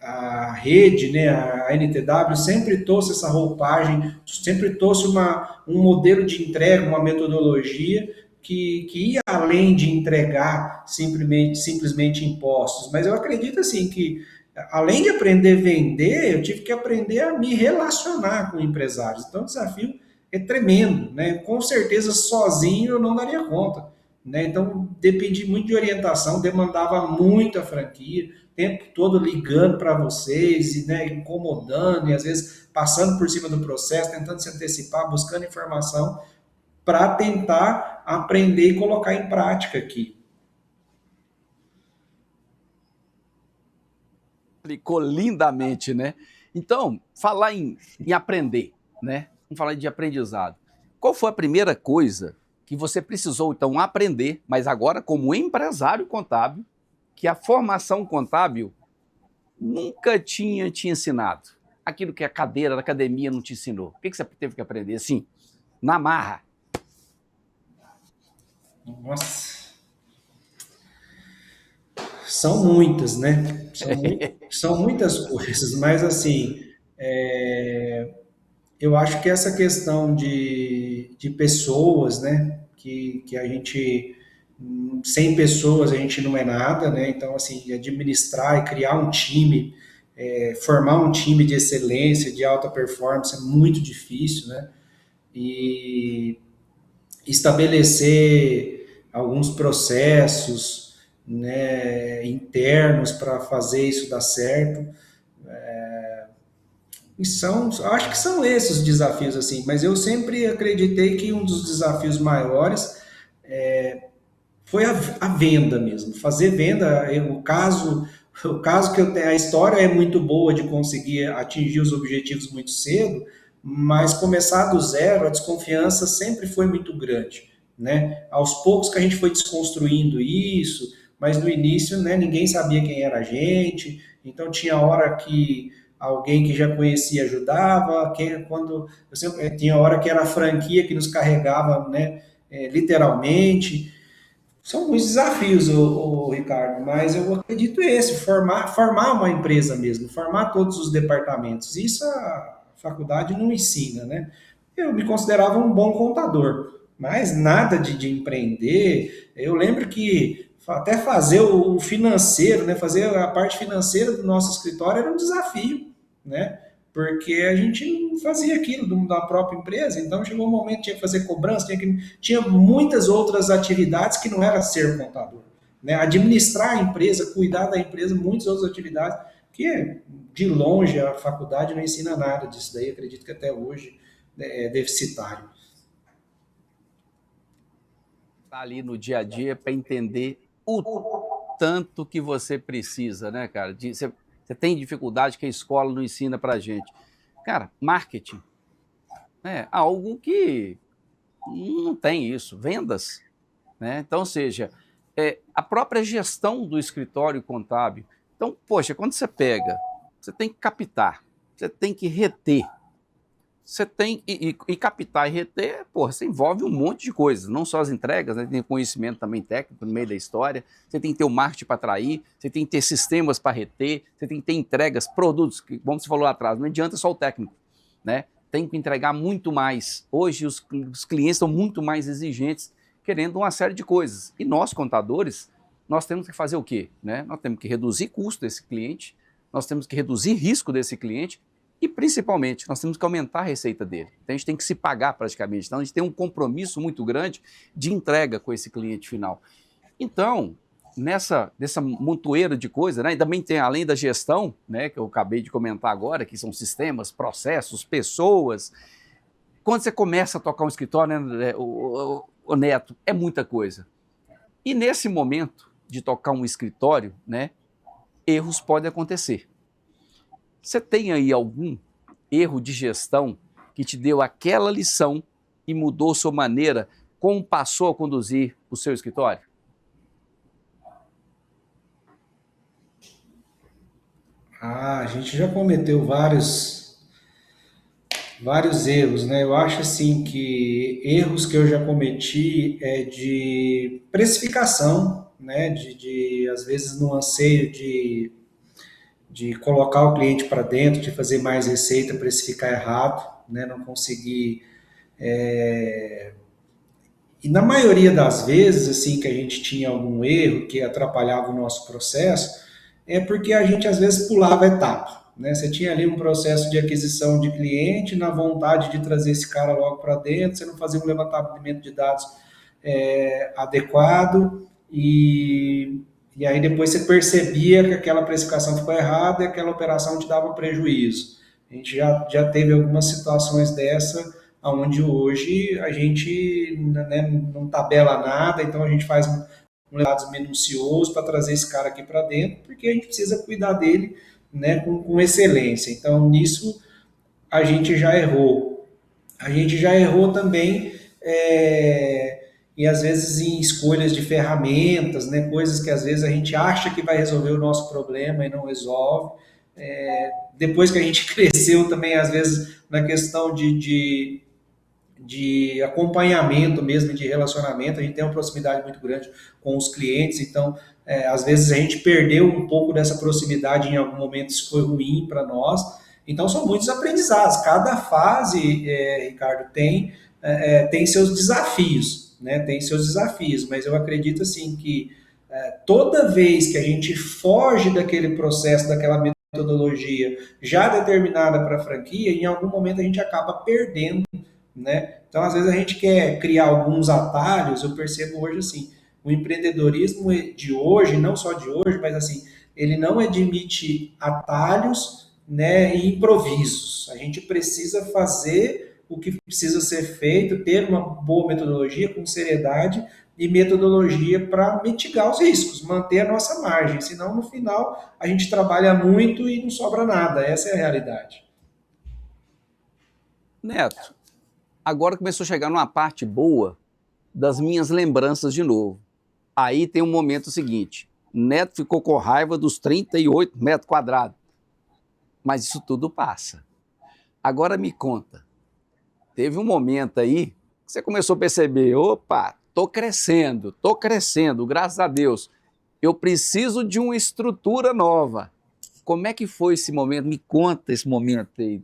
A rede, né, a NTW, sempre trouxe essa roupagem, sempre trouxe um modelo de entrega, uma metodologia que ia além de entregar simplesmente impostos. Mas eu acredito assim que, além de aprender a vender, eu tive que aprender a me relacionar com empresários. Então, o desafio é tremendo, né? Com certeza, sozinho eu não daria conta, né? Então, dependi muito de orientação, demandava muito a franquia, o tempo todo ligando para vocês, e, né, incomodando, e às vezes passando por cima do processo, tentando se antecipar, buscando informação, para tentar aprender e colocar em prática aqui. Explicou lindamente, né? Então, falar em aprender, né? Vamos falar de aprendizado. Qual foi a primeira coisa que você precisou, então, aprender, mas agora como empresário contábil, que a formação contábil nunca tinha te ensinado? Aquilo que a cadeira da academia não te ensinou. O que você teve que aprender? Assim, na marra. Nossa, são muitas, né? São muitas coisas, mas assim, eu acho que essa questão de pessoas, né? Que a gente, sem pessoas, a gente não é nada, né? Então, assim, administrar e criar um time, formar um time de excelência, de alta performance é muito difícil, né? E estabelecer alguns processos, né, internos para fazer isso dar certo. E acho que são esses os desafios, assim, mas eu sempre acreditei que um dos desafios maiores foi a venda mesmo, fazer venda. O caso que eu tenho, a história é muito boa de conseguir atingir os objetivos muito cedo, mas começar do zero, a desconfiança sempre foi muito grande, né? Aos poucos que a gente foi desconstruindo isso, mas no início, né, ninguém sabia quem era a gente, então tinha hora que alguém que já conhecia ajudava, quando eu sempre, tinha hora que era a franquia que nos carregava, né, literalmente. São muitos desafios, Ricardo, mas eu acredito esse, formar uma empresa mesmo, formar todos os departamentos. Isso a faculdade não ensina, né? Eu me considerava um bom contador, mas nada de empreender. Eu lembro que até fazer o financeiro, né, fazer a parte financeira do nosso escritório era um desafio, né? Porque a gente não fazia aquilo da própria empresa, então chegou um momento que tinha que fazer cobrança, tinha muitas outras atividades que não era ser contador, né? Administrar a empresa, cuidar da empresa, muitas outras atividades que de longe a faculdade não ensina nada disso daí, acredito que até hoje é deficitário. Tá ali no dia a dia para entender o tanto que você precisa, né, cara? Você tem dificuldade que a escola não ensina para gente. Cara, marketing é algo que não tem isso. Vendas, né? Então, ou seja, a própria gestão do escritório contábil. Então, poxa, quando você pega, você tem que captar, você tem que reter, você tem, e captar e reter, porra, você envolve um monte de coisas, não só as entregas, né? Tem conhecimento também técnico no meio da história, você tem que ter o marketing para atrair, você tem que ter sistemas para reter, você tem que ter entregas, produtos, que, como você falou lá atrás, não adianta só o técnico, né? Tem que entregar muito mais. Hoje os clientes são muito mais exigentes, querendo uma série de coisas. E nós, contadores, nós temos que fazer o quê? Né? Nós temos que reduzir custo desse cliente, nós temos que reduzir risco desse cliente e, principalmente, nós temos que aumentar a receita dele. Então, a gente tem que se pagar praticamente. Então, a gente tem um compromisso muito grande de entrega com esse cliente final. Então, nessa montoeira de coisas, né, e também tem, além da gestão, né, que eu acabei de comentar agora, que são sistemas, processos, pessoas. Quando você começa a tocar um escritório, né, o Neto, é muita coisa. E nesse momento de tocar um escritório, né, erros podem acontecer. Você tem aí algum erro de gestão que te deu aquela lição e mudou sua maneira, como passou a conduzir o seu escritório? A gente já cometeu vários erros, né? Eu acho assim que erros que eu já cometi é de precificação, né? De às vezes no anseio de colocar o cliente para dentro, de fazer mais receita, precificar errado, né? Não conseguir. E na maioria das vezes, assim, que a gente tinha algum erro que atrapalhava o nosso processo, é porque a gente às vezes pulava a etapa, né? Você tinha ali um processo de aquisição de cliente, na vontade de trazer esse cara logo para dentro, você não fazia um levantamento de dados adequado e aí depois você percebia que aquela precificação ficou errada e aquela operação te dava prejuízo. A gente já teve algumas situações dessa, onde hoje a gente, né, não tabela nada, então a gente faz um dados minucioso para trazer esse cara aqui para dentro, porque a gente precisa cuidar dele, né, com excelência. Então, nisso a gente já errou. A gente já errou também, e às vezes em escolhas de ferramentas, né, coisas que às vezes a gente acha que vai resolver o nosso problema e não resolve. Depois que a gente cresceu também, às vezes, na questão de acompanhamento mesmo, de relacionamento, a gente tem uma proximidade muito grande com os clientes, então, às vezes a gente perdeu um pouco dessa proximidade em algum momento, isso foi ruim para nós, então são muitos aprendizados, cada fase, Ricardo, tem seus desafios, né? Tem seus desafios, mas eu acredito assim que toda vez que a gente foge daquele processo, daquela metodologia já determinada para a franquia, em algum momento a gente acaba perdendo, né? Então, às vezes a gente quer criar alguns atalhos, eu percebo hoje assim, o empreendedorismo de hoje, não só de hoje, mas assim, ele não admite atalhos, né, e improvisos. A gente precisa fazer o que precisa ser feito, ter uma boa metodologia com seriedade e metodologia para mitigar os riscos, manter a nossa margem, senão no final a gente trabalha muito e não sobra nada, essa é a realidade. Neto, agora começou a chegar numa parte boa das minhas lembranças de novo. Aí tem um momento seguinte, Neto ficou com raiva dos 38 metros quadrados, mas isso tudo passa. Agora me conta, teve um momento aí que você começou a perceber, opa, tô crescendo, graças a Deus, eu preciso de uma estrutura nova. Como é que foi esse momento? Me conta esse momento aí.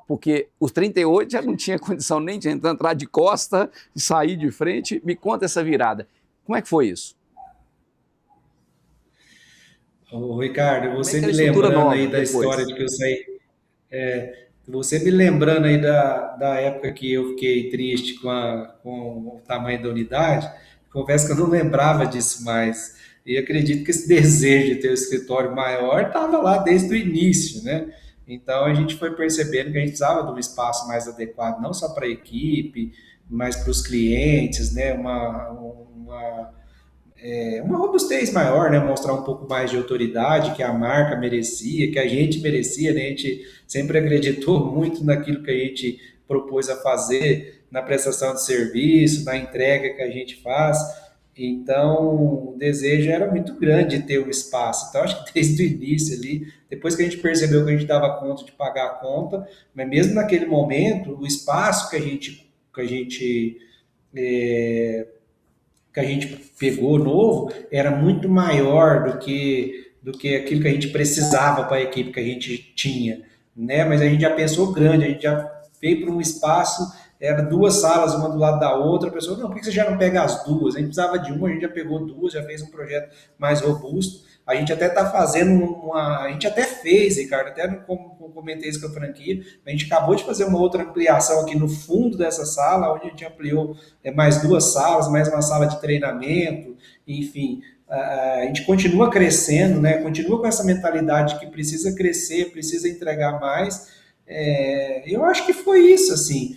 Porque os 38 já não tinha condição nem de entrar de costa, de sair de frente. Me conta essa virada. Como é que foi isso? Ô, Ricardo, Como é você que era me a estrutura lembrando nova aí da história depois? de que eu saí, você me lembrando aí da época que eu fiquei triste com o tamanho da unidade, confesso que eu não lembrava disso mais. E acredito que esse desejo de ter um escritório maior estava lá desde o início, né? Então a gente foi percebendo que a gente precisava de um espaço mais adequado, não só para a equipe, mas para os clientes, né? Uma robustez maior, né? Mostrar um pouco mais de autoridade que a marca merecia, que a gente merecia, né? A gente sempre acreditou muito naquilo que a gente propôs a fazer, na prestação de serviço, na entrega que a gente faz. Então, o desejo era muito grande de ter um espaço. Então, acho que desde o início ali, depois que a gente percebeu que a gente dava conta de pagar a conta, mas mesmo naquele momento, o espaço que a gente pegou novo era muito maior do que aquilo que a gente precisava para a equipe que a gente tinha, né? Mas a gente já pensou grande, a gente já veio para um espaço, era duas salas, uma do lado da outra, a pessoa, não, por que você já não pega as duas? A gente precisava de uma, a gente já pegou duas, já fez um projeto mais robusto. A gente até está fazendo a gente até fez, Ricardo, até não comentei isso com a franquia, a gente acabou de fazer uma outra ampliação aqui no fundo dessa sala, onde a gente ampliou mais duas salas, mais uma sala de treinamento, enfim, a gente continua crescendo, né? Continua com essa mentalidade que precisa crescer, precisa entregar mais. Eu acho que foi isso, assim.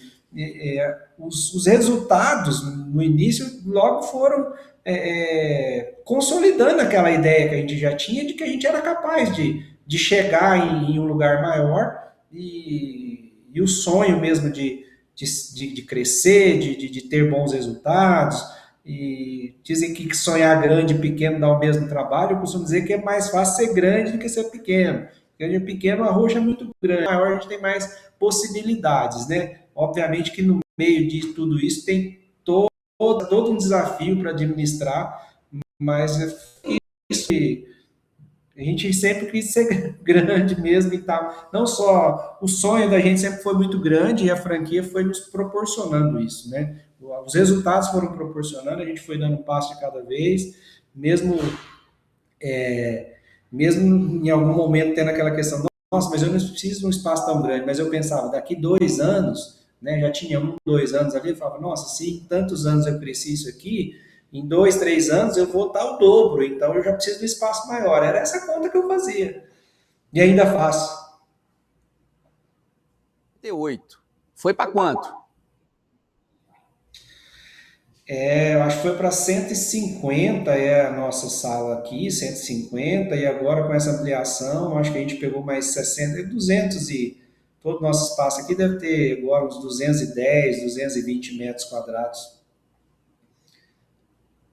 Os resultados no início logo foram consolidando aquela ideia que a gente já tinha de que a gente era capaz de chegar em um lugar maior e o sonho mesmo de crescer, de ter bons resultados. E dizem que sonhar grande e pequeno dá o mesmo trabalho. Eu costumo dizer que é mais fácil ser grande do que ser pequeno. Porque pequeno, a roxa é muito grande, maior a gente tem mais possibilidades, né? Obviamente que no meio de tudo isso tem todo um desafio para administrar, mas é isso que a gente sempre quis ser grande mesmo e tal. Não só o sonho da gente sempre foi muito grande e a franquia foi nos proporcionando isso, né? Os resultados foram proporcionando, a gente foi dando um passo de cada vez, mesmo mesmo em algum momento tendo aquela questão, nossa, mas eu não preciso de um espaço tão grande, mas eu pensava, daqui 2 anos, né, já tinha 2 anos ali, eu falava, nossa, se em tantos anos eu cresci isso aqui, em 2, 3 anos eu vou estar o dobro, então eu já preciso de um espaço maior. Era essa conta que eu fazia. E ainda faço. 38. Foi para quanto? Eu acho que foi para 150 a nossa sala aqui, 150, e agora com essa ampliação, acho que a gente pegou mais 60, 200 e todo o nosso espaço aqui deve ter agora uns 210, 220 metros quadrados.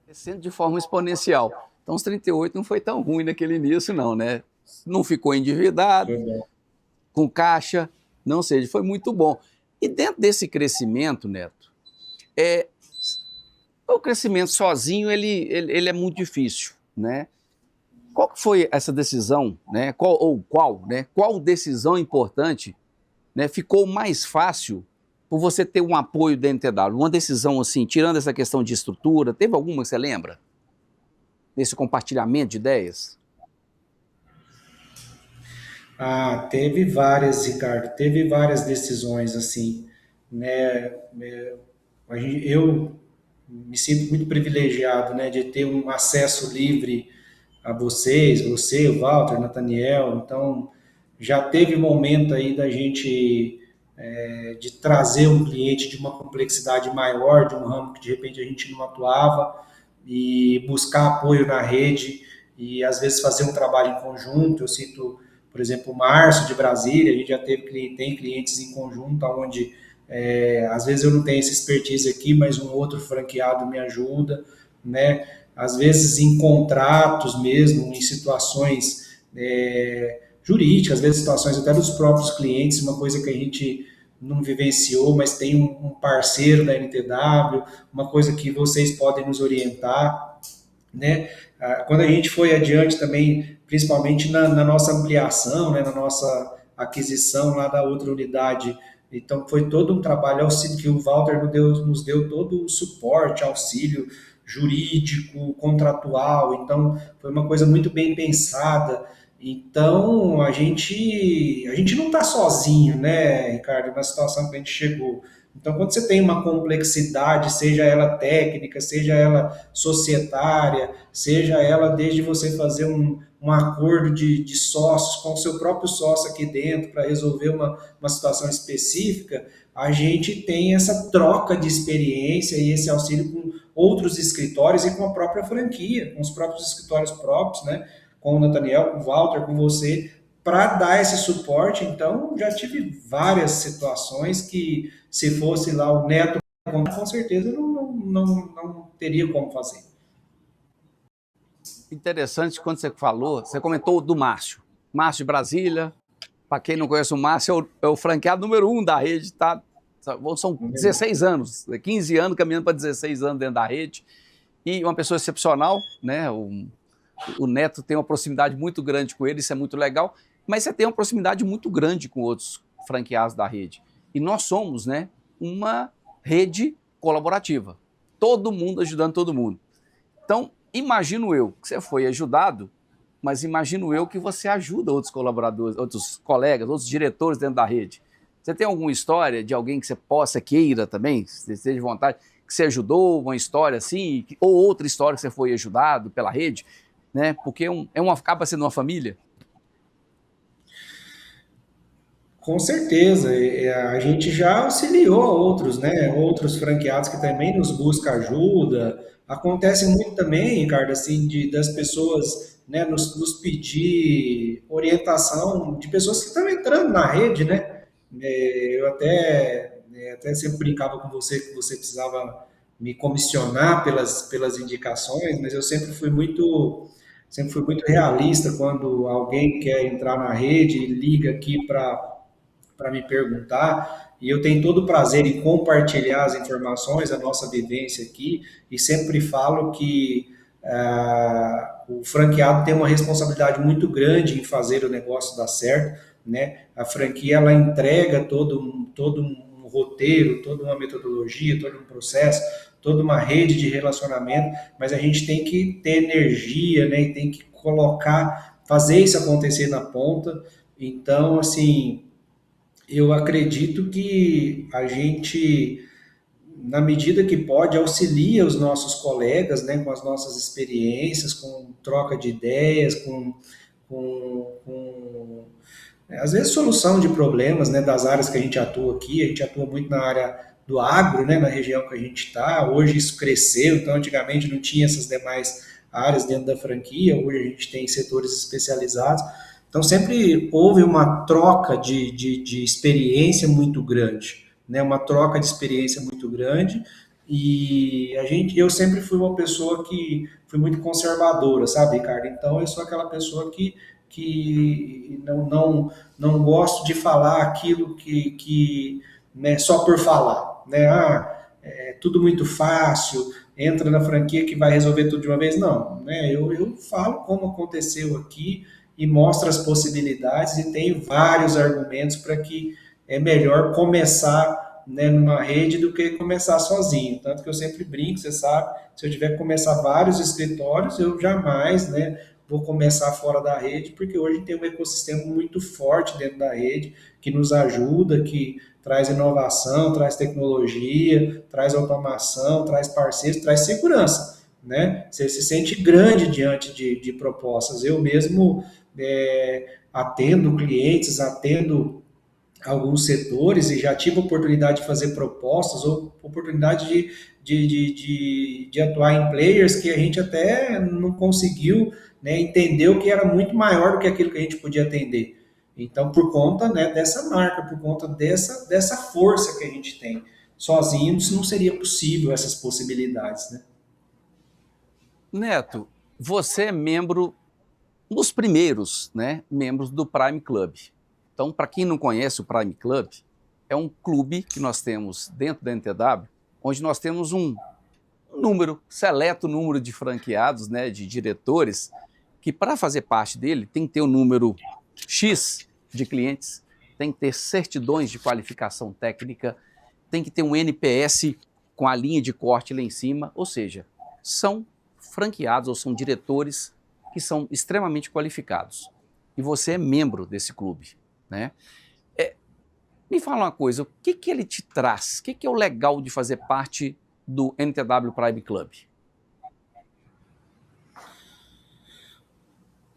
Crescendo de forma exponencial. Então, os 38 não foi tão ruim naquele início, não, né? Não ficou endividado, com caixa, não seja, foi muito bom. E dentro desse crescimento, Neto, o crescimento sozinho, ele é muito difícil, né? Qual que foi essa decisão, né? Qual decisão importante, né, ficou mais fácil por você ter um apoio da NTW? Uma decisão assim, tirando essa questão de estrutura, teve alguma que você lembra? Desse compartilhamento de ideias? Teve várias, Ricardo, teve várias decisões assim, né? Eu me sinto muito privilegiado, né, de ter um acesso livre a vocês, você, o Walter, Nathaniel. Então, já teve momento aí da gente de trazer um cliente de uma complexidade maior, de um ramo que de repente a gente não atuava, e buscar apoio na rede e às vezes fazer um trabalho em conjunto. Eu cito, por exemplo, o Márcio de Brasília, a gente já tem clientes em conjunto, onde às vezes eu não tenho essa expertise aqui, mas um outro franqueado me ajuda, né? Às vezes em contratos mesmo, em situações jurídicas, às vezes situações até dos próprios clientes, uma coisa que a gente não vivenciou, mas tem um parceiro da NTW, uma coisa que vocês podem nos orientar, né? Quando a gente foi adiante também, principalmente na nossa ampliação, né, na nossa aquisição lá da outra unidade, então foi todo um trabalho, auxílio que o Walter nos deu todo o suporte, auxílio jurídico, contratual. Então foi uma coisa muito bem pensada. Então a gente não está sozinho, né, Ricardo, na situação que a gente chegou. Então, quando você tem uma complexidade, seja ela técnica, seja ela societária, seja ela desde você fazer um acordo de sócios com o seu próprio sócio aqui dentro para resolver uma situação específica, a gente tem essa troca de experiência e esse auxílio com outros escritórios e com a própria franquia, com os próprios escritórios próprios, né? Com o Nathaniel, com o Walter, com você, para dar esse suporte. Então, já tive várias situações que, se fosse lá o Neto, com certeza não teria como fazer. interessante quando você falou, você comentou do Márcio. Márcio de Brasília, para quem não conhece o Márcio, é o franqueado número 1 da rede, tá? São 16 anos, 15 anos caminhando para 16 anos dentro da rede. E uma pessoa excepcional, né? O Neto tem uma proximidade muito grande com ele, isso é muito legal, mas você tem uma proximidade muito grande com outros franqueados da rede. E nós somos, né, uma rede colaborativa. Todo mundo ajudando todo mundo. Então, imagino eu que você foi ajudado, mas imagino eu que você ajuda outros colaboradores, outros colegas, outros diretores dentro da rede. Você tem alguma história de alguém que você queira também, se esteja de vontade, que você ajudou, uma história assim, ou outra história que você foi ajudado pela rede, né? Porque acaba sendo uma família. Com certeza, a gente já auxiliou outros, né? Outros franqueados que também nos buscam ajuda. Acontece muito também, Ricardo, assim, das pessoas, né, nos pedir orientação de pessoas que estão entrando na rede, né? Eu até sempre brincava com você que você precisava me comissionar pelas indicações, mas eu sempre fui muito realista quando alguém quer entrar na rede e liga aqui para me perguntar, e eu tenho todo o prazer em compartilhar as informações, a nossa vivência aqui, e sempre falo que o franqueado tem uma responsabilidade muito grande em fazer o negócio dar certo, né? A franquia, ela entrega todo um roteiro, toda uma metodologia, todo um processo, toda uma rede de relacionamento, mas a gente tem que ter energia, né? E tem que fazer isso acontecer na ponta. Então, assim, eu acredito que a gente, na medida que pode, auxilia os nossos colegas, né, com as nossas experiências, com troca de ideias, com às vezes solução de problemas, né, das áreas que a gente atua aqui. A gente atua muito na área do agro, né, na região que a gente está. Hoje isso cresceu, então antigamente não tinha essas demais áreas dentro da franquia. Hoje a gente tem setores especializados. Então, sempre houve uma troca de experiência muito grande, né? Uma troca de experiência muito grande, e eu sempre fui uma pessoa que fui muito conservadora, sabe, Ricardo? Então, eu sou aquela pessoa que não gosto de falar aquilo né, só por falar, né? É tudo muito fácil, entra na franquia que vai resolver tudo de uma vez. Não, né? Eu falo como aconteceu aqui, e mostra as possibilidades, e tem vários argumentos para que é melhor começar, né, numa rede do que começar sozinho. Tanto que eu sempre brinco, você sabe, se eu tiver que começar vários escritórios, eu jamais, né, vou começar fora da rede, porque hoje tem um ecossistema muito forte dentro da rede, que nos ajuda, que traz inovação, traz tecnologia, traz automação, traz parceiros, traz segurança, né? Você se sente grande diante de propostas. Eu mesmo atendo clientes, atendo alguns setores, e já tive oportunidade de fazer propostas, ou oportunidade de atuar em players que a gente até não conseguiu, né, entender que era muito maior do que aquilo que a gente podia atender. Então, por conta, né, dessa marca, por conta dessa força que a gente tem. Sozinhos não seria possível essas possibilidades, né? Neto, você é membro, um dos primeiros, né, membros do Prime Club. Então, para quem não conhece o Prime Club, é um clube que nós temos dentro da NTW, onde nós temos um seleto número de franqueados, né, de diretores, que para fazer parte dele tem que ter um número X de clientes, tem que ter certidões de qualificação técnica, tem que ter um NPS com a linha de corte lá em cima, ou seja, são franqueados ou são diretores que são extremamente qualificados. E você é membro desse clube, né? Me fala uma coisa, o que ele te traz? O que é o legal de fazer parte do NTW Prime Club?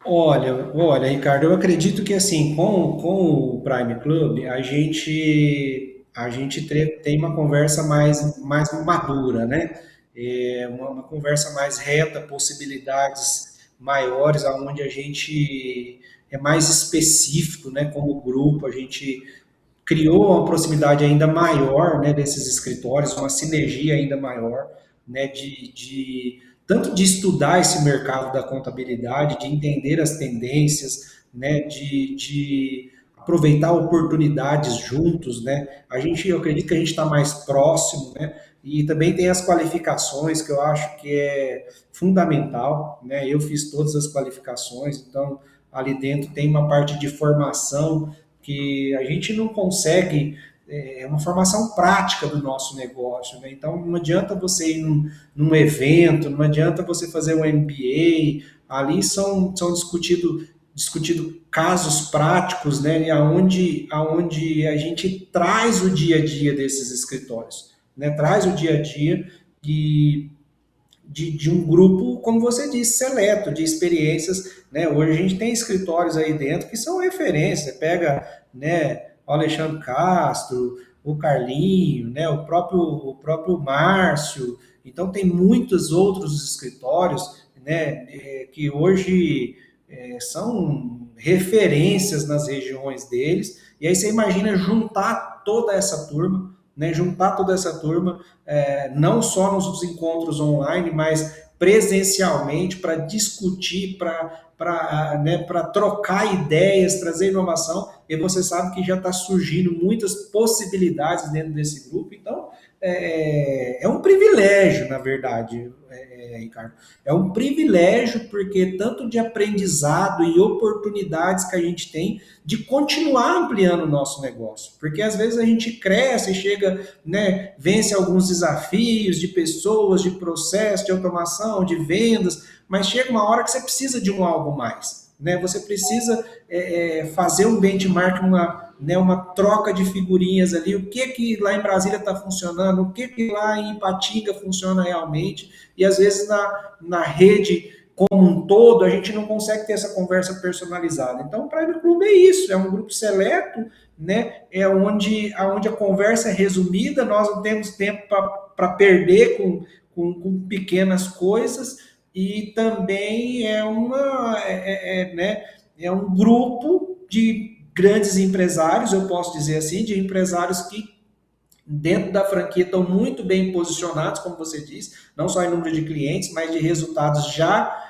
Olha, Ricardo, eu acredito que assim, com o Prime Club, a gente tem uma conversa mais madura, né? Uma conversa mais reta, possibilidades maiores, onde a gente é mais específico, né? Como grupo, a gente criou uma proximidade ainda maior, né, desses escritórios, uma sinergia ainda maior, né, tanto de estudar esse mercado da contabilidade, de entender as tendências, né, de aproveitar oportunidades juntos, né? Eu acredito que a gente está mais próximo, né? E também tem as qualificações que eu acho que é fundamental, né? Eu fiz todas as qualificações, então ali dentro tem uma parte de formação que a gente não consegue, é uma formação prática do nosso negócio, né? Então não adianta você ir num evento, não adianta você fazer um MBA, ali são discutido casos práticos, né, aonde a gente traz o dia a dia desses escritórios, né, traz o dia a dia de um grupo, como você disse, seleto, de experiências, né, hoje a gente tem escritórios aí dentro que são referência, pega, né, o Alexandre Castro, o Carlinho, né, o próprio Márcio, então tem muitos outros escritórios, né, que hoje são referências nas regiões deles, e aí você imagina juntar toda essa turma, né, não só nos encontros online, mas presencialmente para discutir, para trocar ideias, trazer inovação, e você sabe que já está surgindo muitas possibilidades dentro desse grupo, então é um privilégio, na verdade, Ricardo. É um privilégio porque tanto de aprendizado e oportunidades que a gente tem de continuar ampliando o nosso negócio. Porque às vezes a gente cresce, chega, né, vence alguns desafios de pessoas, de processo, de automação, de vendas, mas chega uma hora que você precisa de um algo mais. Né? Você precisa fazer um benchmark, uma troca de figurinhas ali, o que lá em Brasília está funcionando, o que lá em Ipatinga funciona realmente, e às vezes na rede como um todo, a gente não consegue ter essa conversa personalizada. Então, o Prime Club é isso, é um grupo seleto, né? É onde a conversa é resumida, nós não temos tempo para perder com pequenas coisas, e também né, é um grupo de grandes empresários, eu posso dizer assim, de empresários que dentro da franquia estão muito bem posicionados, como você disse, não só em número de clientes, mas de resultados já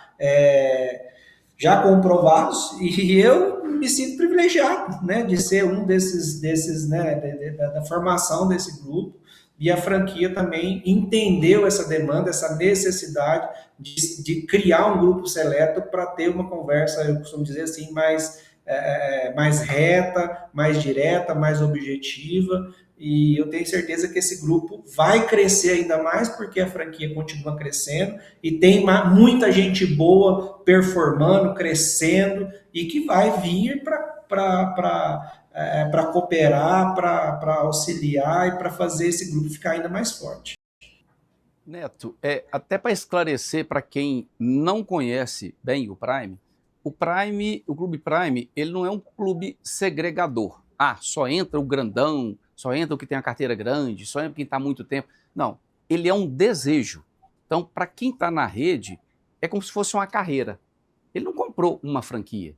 comprovados, e eu me sinto privilegiado, né, de ser um desses né, da formação desse grupo, e a franquia também entendeu essa demanda, essa necessidade de criar um grupo seleto para ter uma conversa, eu costumo dizer assim, mais reta, mais direta, mais objetiva, e eu tenho certeza que esse grupo vai crescer ainda mais porque a franquia continua crescendo e tem muita gente boa performando, crescendo e que vai vir para cooperar, para auxiliar e para fazer esse grupo ficar ainda mais forte. Neto, até para esclarecer para quem não conhece bem o Clube Prime, ele não é um clube segregador. Ah, só entra o grandão, só entra o que tem a carteira grande, só entra quem está há muito tempo. Não, ele é um desejo. Então, para quem está na rede, é como se fosse uma carreira. Ele não comprou uma franquia,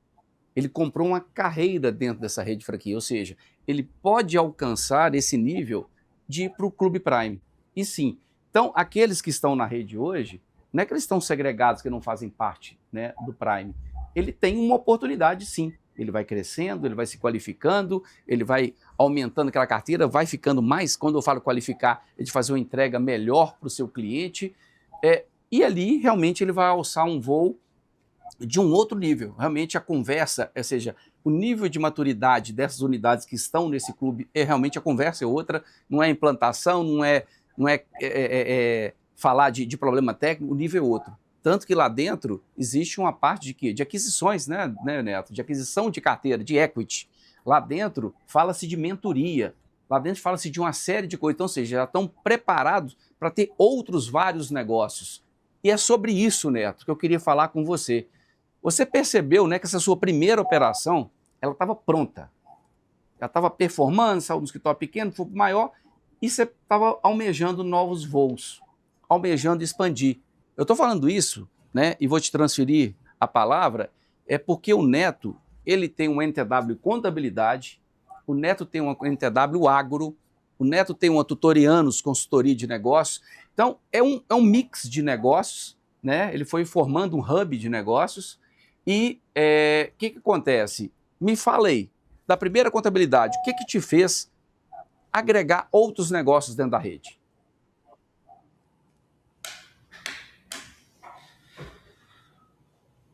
ele comprou uma carreira dentro dessa rede de franquia, ou seja, ele pode alcançar esse nível de ir para o Clube Prime. E sim, então aqueles que estão na rede hoje, não é que eles estão segregados, que não fazem parte, né, do Prime. Ele tem uma oportunidade sim, ele vai crescendo, ele vai se qualificando, ele vai aumentando aquela carteira, vai ficando mais, quando eu falo qualificar, é de fazer uma entrega melhor para o seu cliente, e ali realmente ele vai alçar um voo de um outro nível. Realmente a conversa, ou seja, o nível de maturidade dessas unidades que estão nesse clube, realmente a conversa é outra, não é implantação, não é falar de problema técnico, o nível é outro. Tanto que lá dentro existe uma parte de quê? De aquisições, né, Neto? De aquisição de carteira, de equity. Lá dentro fala-se de mentoria, lá dentro fala-se de uma série de coisas, então, ou seja, já estão preparados para ter outros vários negócios. E é sobre isso, Neto, que eu queria falar com você. Você percebeu, né, que essa sua primeira operação, ela estava pronta. Ela estava performando, saiu do escritório pequeno, foi maior, e você estava almejando novos voos, almejando expandir. Eu estou falando isso, né, e vou te transferir a palavra, porque o Neto, ele tem um NTW Contabilidade, o Neto tem um NTW Agro, o Neto tem uma Tutorianos Consultoria de Negócios. Então, é um mix de negócios, né? Ele foi formando um hub de negócios e o que acontece? Me falei da primeira contabilidade, o que te fez agregar outros negócios dentro da rede?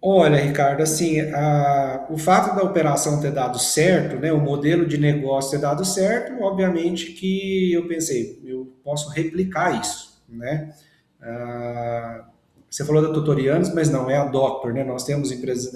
Olha, Ricardo, assim, o fato da operação ter dado certo, né, o modelo de negócio ter dado certo, obviamente que eu pensei, eu posso replicar isso, né? Ah, Você falou da Tutorianos, mas não, é a Doctor, né? Nós temos empresas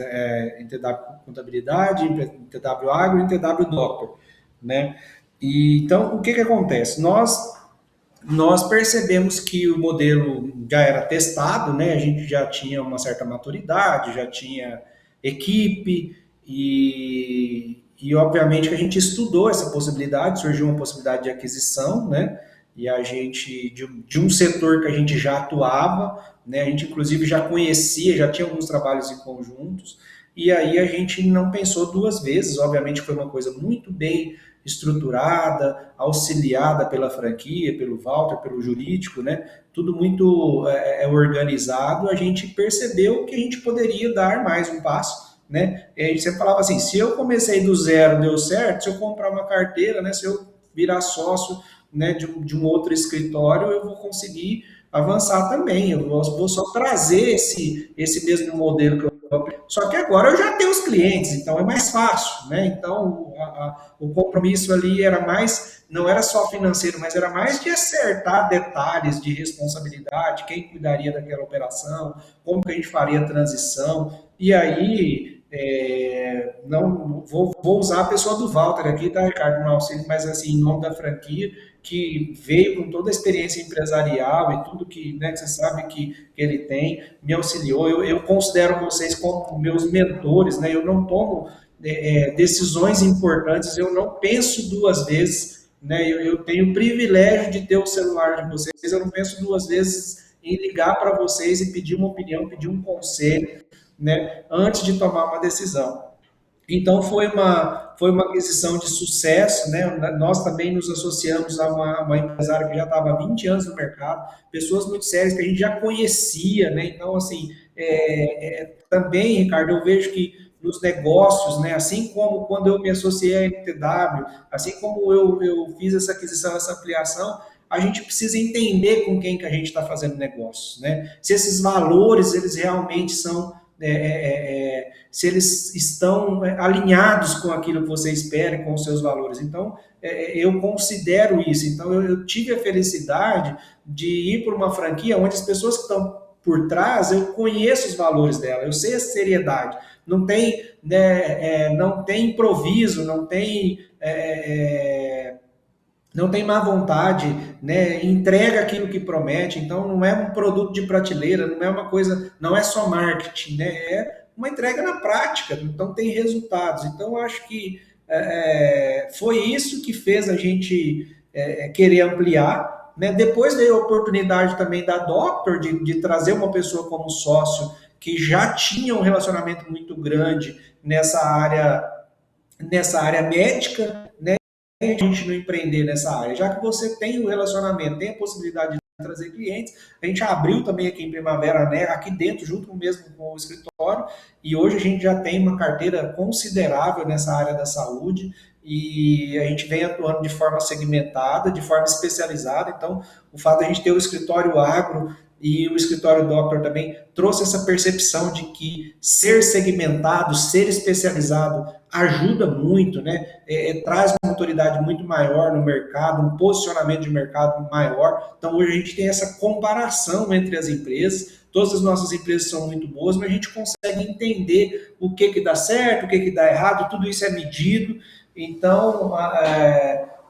em TW Contabilidade, em TW Agro e em TW Doctor, né? E, então, o que que acontece? Nós percebemos que o modelo já era testado, né? A gente já tinha uma certa maturidade, já tinha equipe e obviamente que a gente estudou essa possibilidade, surgiu uma possibilidade de aquisição, né? E a gente, de um setor que a gente já atuava, né? A gente inclusive já conhecia, já tinha alguns trabalhos em conjuntos, e aí a gente não pensou duas vezes, obviamente foi uma coisa muito bem estruturada, auxiliada pela franquia, pelo Walter, pelo jurídico, né? Tudo muito organizado. A gente percebeu que a gente poderia dar mais um passo, né? E a gente sempre falava assim: se eu comecei do zero, deu certo, se eu comprar uma carteira, né? Se eu virar sócio, né, de um outro escritório, eu vou conseguir avançar também. Eu vou só trazer esse mesmo modelo que eu. Só que agora eu já tenho os clientes, então é mais fácil, né? Então o compromisso ali era mais, não era só financeiro, mas era mais de acertar detalhes de responsabilidade, quem cuidaria daquela operação, como que a gente faria a transição. E aí, não vou usar a pessoa do Walter aqui, tá, Ricardo, no auxílio, mas assim, em nome da franquia, que veio com toda a experiência empresarial e tudo que, né, que você sabe que ele tem, me auxiliou. Eu considero vocês como meus mentores, né? Eu não tomo decisões importantes, eu não penso duas vezes, né? Eu tenho o privilégio de ter o celular de vocês, eu não penso duas vezes em ligar para vocês e pedir uma opinião, pedir um conselho, né? Antes de tomar uma decisão. Então foi uma aquisição de sucesso, né? Nós também nos associamos a uma empresária que já estava há 20 anos no mercado, pessoas muito sérias que a gente já conhecia, né? Então, assim, também, Ricardo, eu vejo que nos negócios, né? Assim como quando eu me associei à NTW, assim como eu fiz essa aquisição, essa ampliação, a gente precisa entender com quem que a gente está fazendo negócios, né? Se esses valores, eles realmente são se eles estão alinhados com aquilo que você espera, com os seus valores. Então, eu considero isso. Então, eu tive a felicidade de ir para uma franquia onde as pessoas que estão por trás, eu conheço os valores dela, eu sei a seriedade. Não tem, né, não tem improviso, não tem má vontade, né? Entrega aquilo que promete. Então não é um produto de prateleira, não é uma coisa, não é só marketing, né? É uma entrega na prática. Então tem resultados. Então eu acho que foi isso que fez a gente querer ampliar, né? Depois veio a oportunidade também da Doctor de trazer uma pessoa como sócio que já tinha um relacionamento muito grande nessa área médica, né? A gente não empreender nessa área, já que você tem o relacionamento, tem a possibilidade de trazer clientes, a gente abriu também aqui em Primavera, né, aqui dentro, junto mesmo com o escritório, e hoje a gente já tem uma carteira considerável nessa área da saúde, e a gente vem atuando de forma segmentada, de forma especializada, então o fato de a gente ter o escritório agro e o escritório Doctor também trouxe essa percepção de que ser segmentado, ser especializado ajuda muito, né? Traz uma autoridade muito maior no mercado, um posicionamento de mercado maior. Então hoje a gente tem essa comparação entre as empresas. Todas as nossas empresas são muito boas, mas a gente consegue entender o que dá certo, o que dá errado, tudo isso é medido. Então,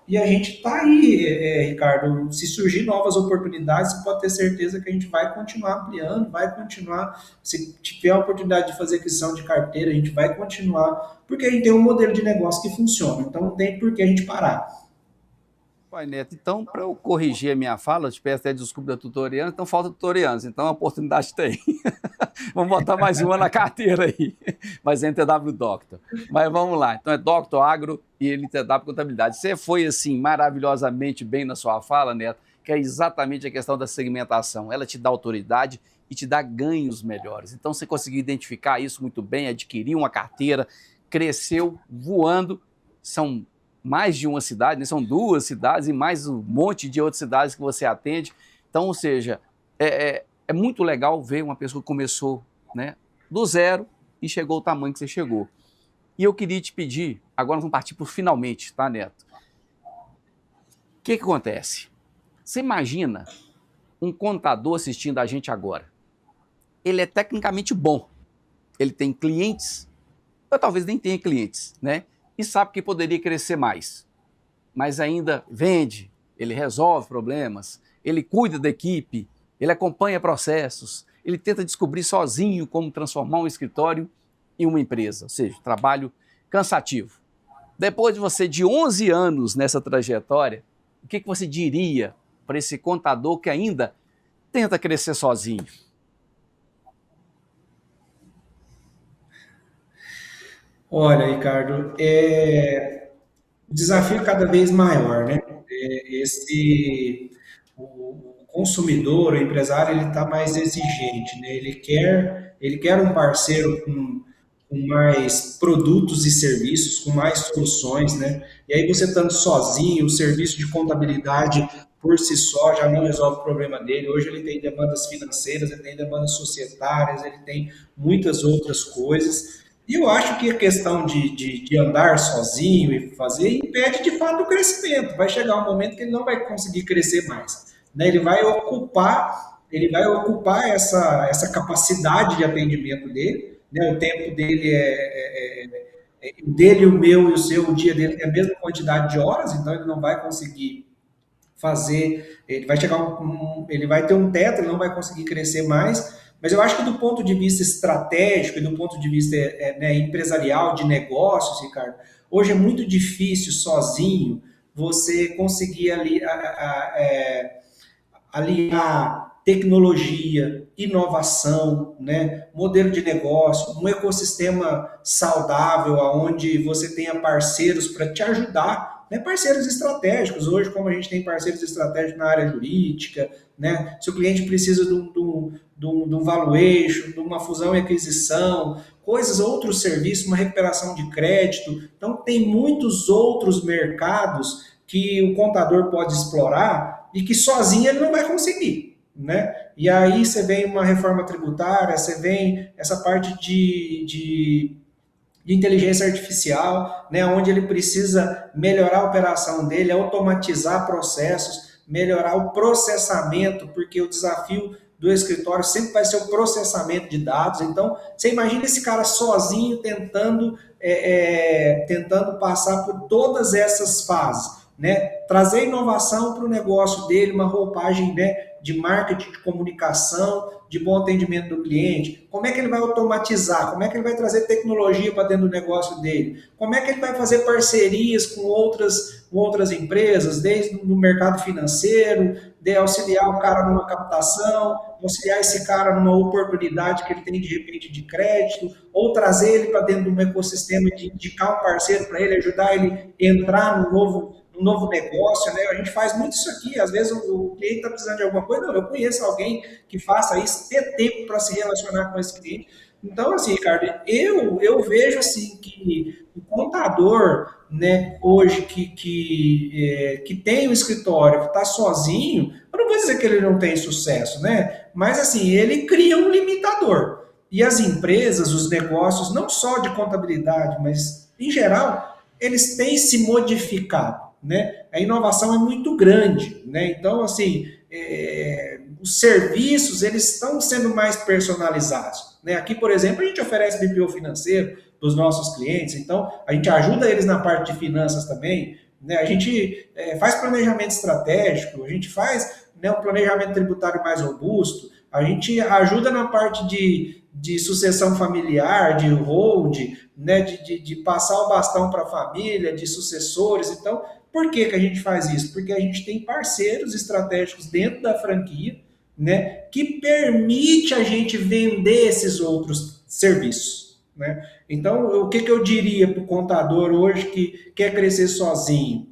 e a gente está aí, Ricardo. Se surgir novas oportunidades, você pode ter certeza que a gente vai continuar ampliando, vai continuar. Se tiver a oportunidade de fazer aquisição de carteira, a gente vai continuar, porque a gente tem um modelo de negócio que funciona. Então não tem por que a gente parar. Pai Neto, então, para eu corrigir a minha fala, eu te peço até desculpa da tutoriana, então falta tutorianos, então a oportunidade tem. Vamos botar mais uma na carteira aí, mas é NTW Doctor. Mas vamos lá, então é Doctor Agro e NTW Contabilidade. Você foi, assim, maravilhosamente bem na sua fala, Neto, que é exatamente a questão da segmentação. Ela te dá autoridade e te dá ganhos melhores. Então, você conseguiu identificar isso muito bem, adquirir uma carteira, cresceu voando. São mais de uma cidade, né? São 2 cidades e mais um monte de outras cidades que você atende. Então, ou seja, é muito legal ver uma pessoa que começou, né, do zero e chegou ao tamanho que você chegou. E eu queria te pedir, agora nós vamos partir para o finalmente, tá, Neto? O que acontece? Você imagina um contador assistindo a gente agora. Ele é tecnicamente bom, ele tem clientes, ou talvez nem tenha clientes, né? E sabe que poderia crescer mais, mas ainda vende, ele resolve problemas, ele cuida da equipe, ele acompanha processos, ele tenta descobrir sozinho como transformar um escritório em uma empresa, ou seja, trabalho cansativo. Depois de você de 11 anos nessa trajetória, o que você diria para esse contador que ainda tenta crescer sozinho? Olha, Ricardo, o desafio é cada vez maior, né? O consumidor, o empresário, ele está mais exigente, né? Ele quer um parceiro com mais produtos e serviços, com mais soluções, né? E aí você estando sozinho, o serviço de contabilidade por si só já não resolve o problema dele. Hoje ele tem demandas financeiras, ele tem demandas societárias, ele tem muitas outras coisas. E eu acho que a questão de andar sozinho e fazer impede de fato o crescimento. Vai chegar um momento que ele não vai conseguir crescer mais, né? Ele vai ocupar essa capacidade de atendimento dele, né? O tempo dele o dele, o meu e o seu, o dia dele tem a mesma quantidade de horas, então ele não vai conseguir fazer, ele vai ter um teto, ele não vai conseguir crescer mais, mas eu acho que do ponto de vista estratégico e do ponto de vista né, empresarial, de negócios, Ricardo, hoje é muito difícil sozinho você conseguir aliar tecnologia, inovação, né, modelo de negócio, um ecossistema saudável, onde você tenha parceiros para te ajudar, né, parceiros estratégicos. Hoje, como a gente tem parceiros estratégicos na área jurídica, né, se o cliente precisa de um valuation, de uma fusão e aquisição, outros serviços, uma recuperação de crédito. Então, tem muitos outros mercados que o contador pode explorar e que sozinho ele não vai conseguir, né? E aí você vem uma reforma tributária, você vem essa parte de inteligência artificial, né, onde ele precisa melhorar a operação dele, automatizar processos, melhorar o processamento, porque o desafio do escritório sempre vai ser o processamento de dados. Então, você imagina esse cara sozinho tentando passar por todas essas fases, né? Trazer inovação para o negócio dele, uma roupagem, né, de marketing, de comunicação, de bom atendimento do cliente. Como é que ele vai automatizar? Como é que ele vai trazer tecnologia para dentro do negócio dele? Como é que ele vai fazer parcerias com outras empresas, desde no mercado financeiro, de auxiliar o cara numa captação, auxiliar esse cara numa oportunidade que ele tem de repente de crédito, ou trazer ele para dentro de um ecossistema, de indicar um parceiro para ele, ajudar ele a entrar no novo negócio, né? A gente faz muito isso aqui. Às vezes o cliente está precisando de alguma coisa, não, eu conheço alguém que faça isso, ter tempo para se relacionar com esse cliente. Então, assim, Ricardo, eu vejo assim que o contador, né, hoje que tem um escritório, que está sozinho, eu não vou dizer que ele não tem sucesso, né? Mas assim, ele cria um limitador. E as empresas, os negócios, não só de contabilidade, mas em geral, eles têm se modificado, né? A inovação é muito grande, né? Então, assim, os serviços eles estão sendo mais personalizados, né? Aqui, por exemplo, a gente oferece BPO financeiro para os nossos clientes, então a gente ajuda eles na parte de finanças também, né? A gente faz planejamento estratégico, a gente faz, né, um planejamento tributário mais robusto, a gente ajuda na parte de sucessão familiar, de hold, né, de passar o bastão para a família, de sucessores. Então, por que a gente faz isso? Porque a gente tem parceiros estratégicos dentro da franquia, né, que permite a gente vender esses outros serviços, né? Então, o que eu diria para o contador hoje que quer crescer sozinho?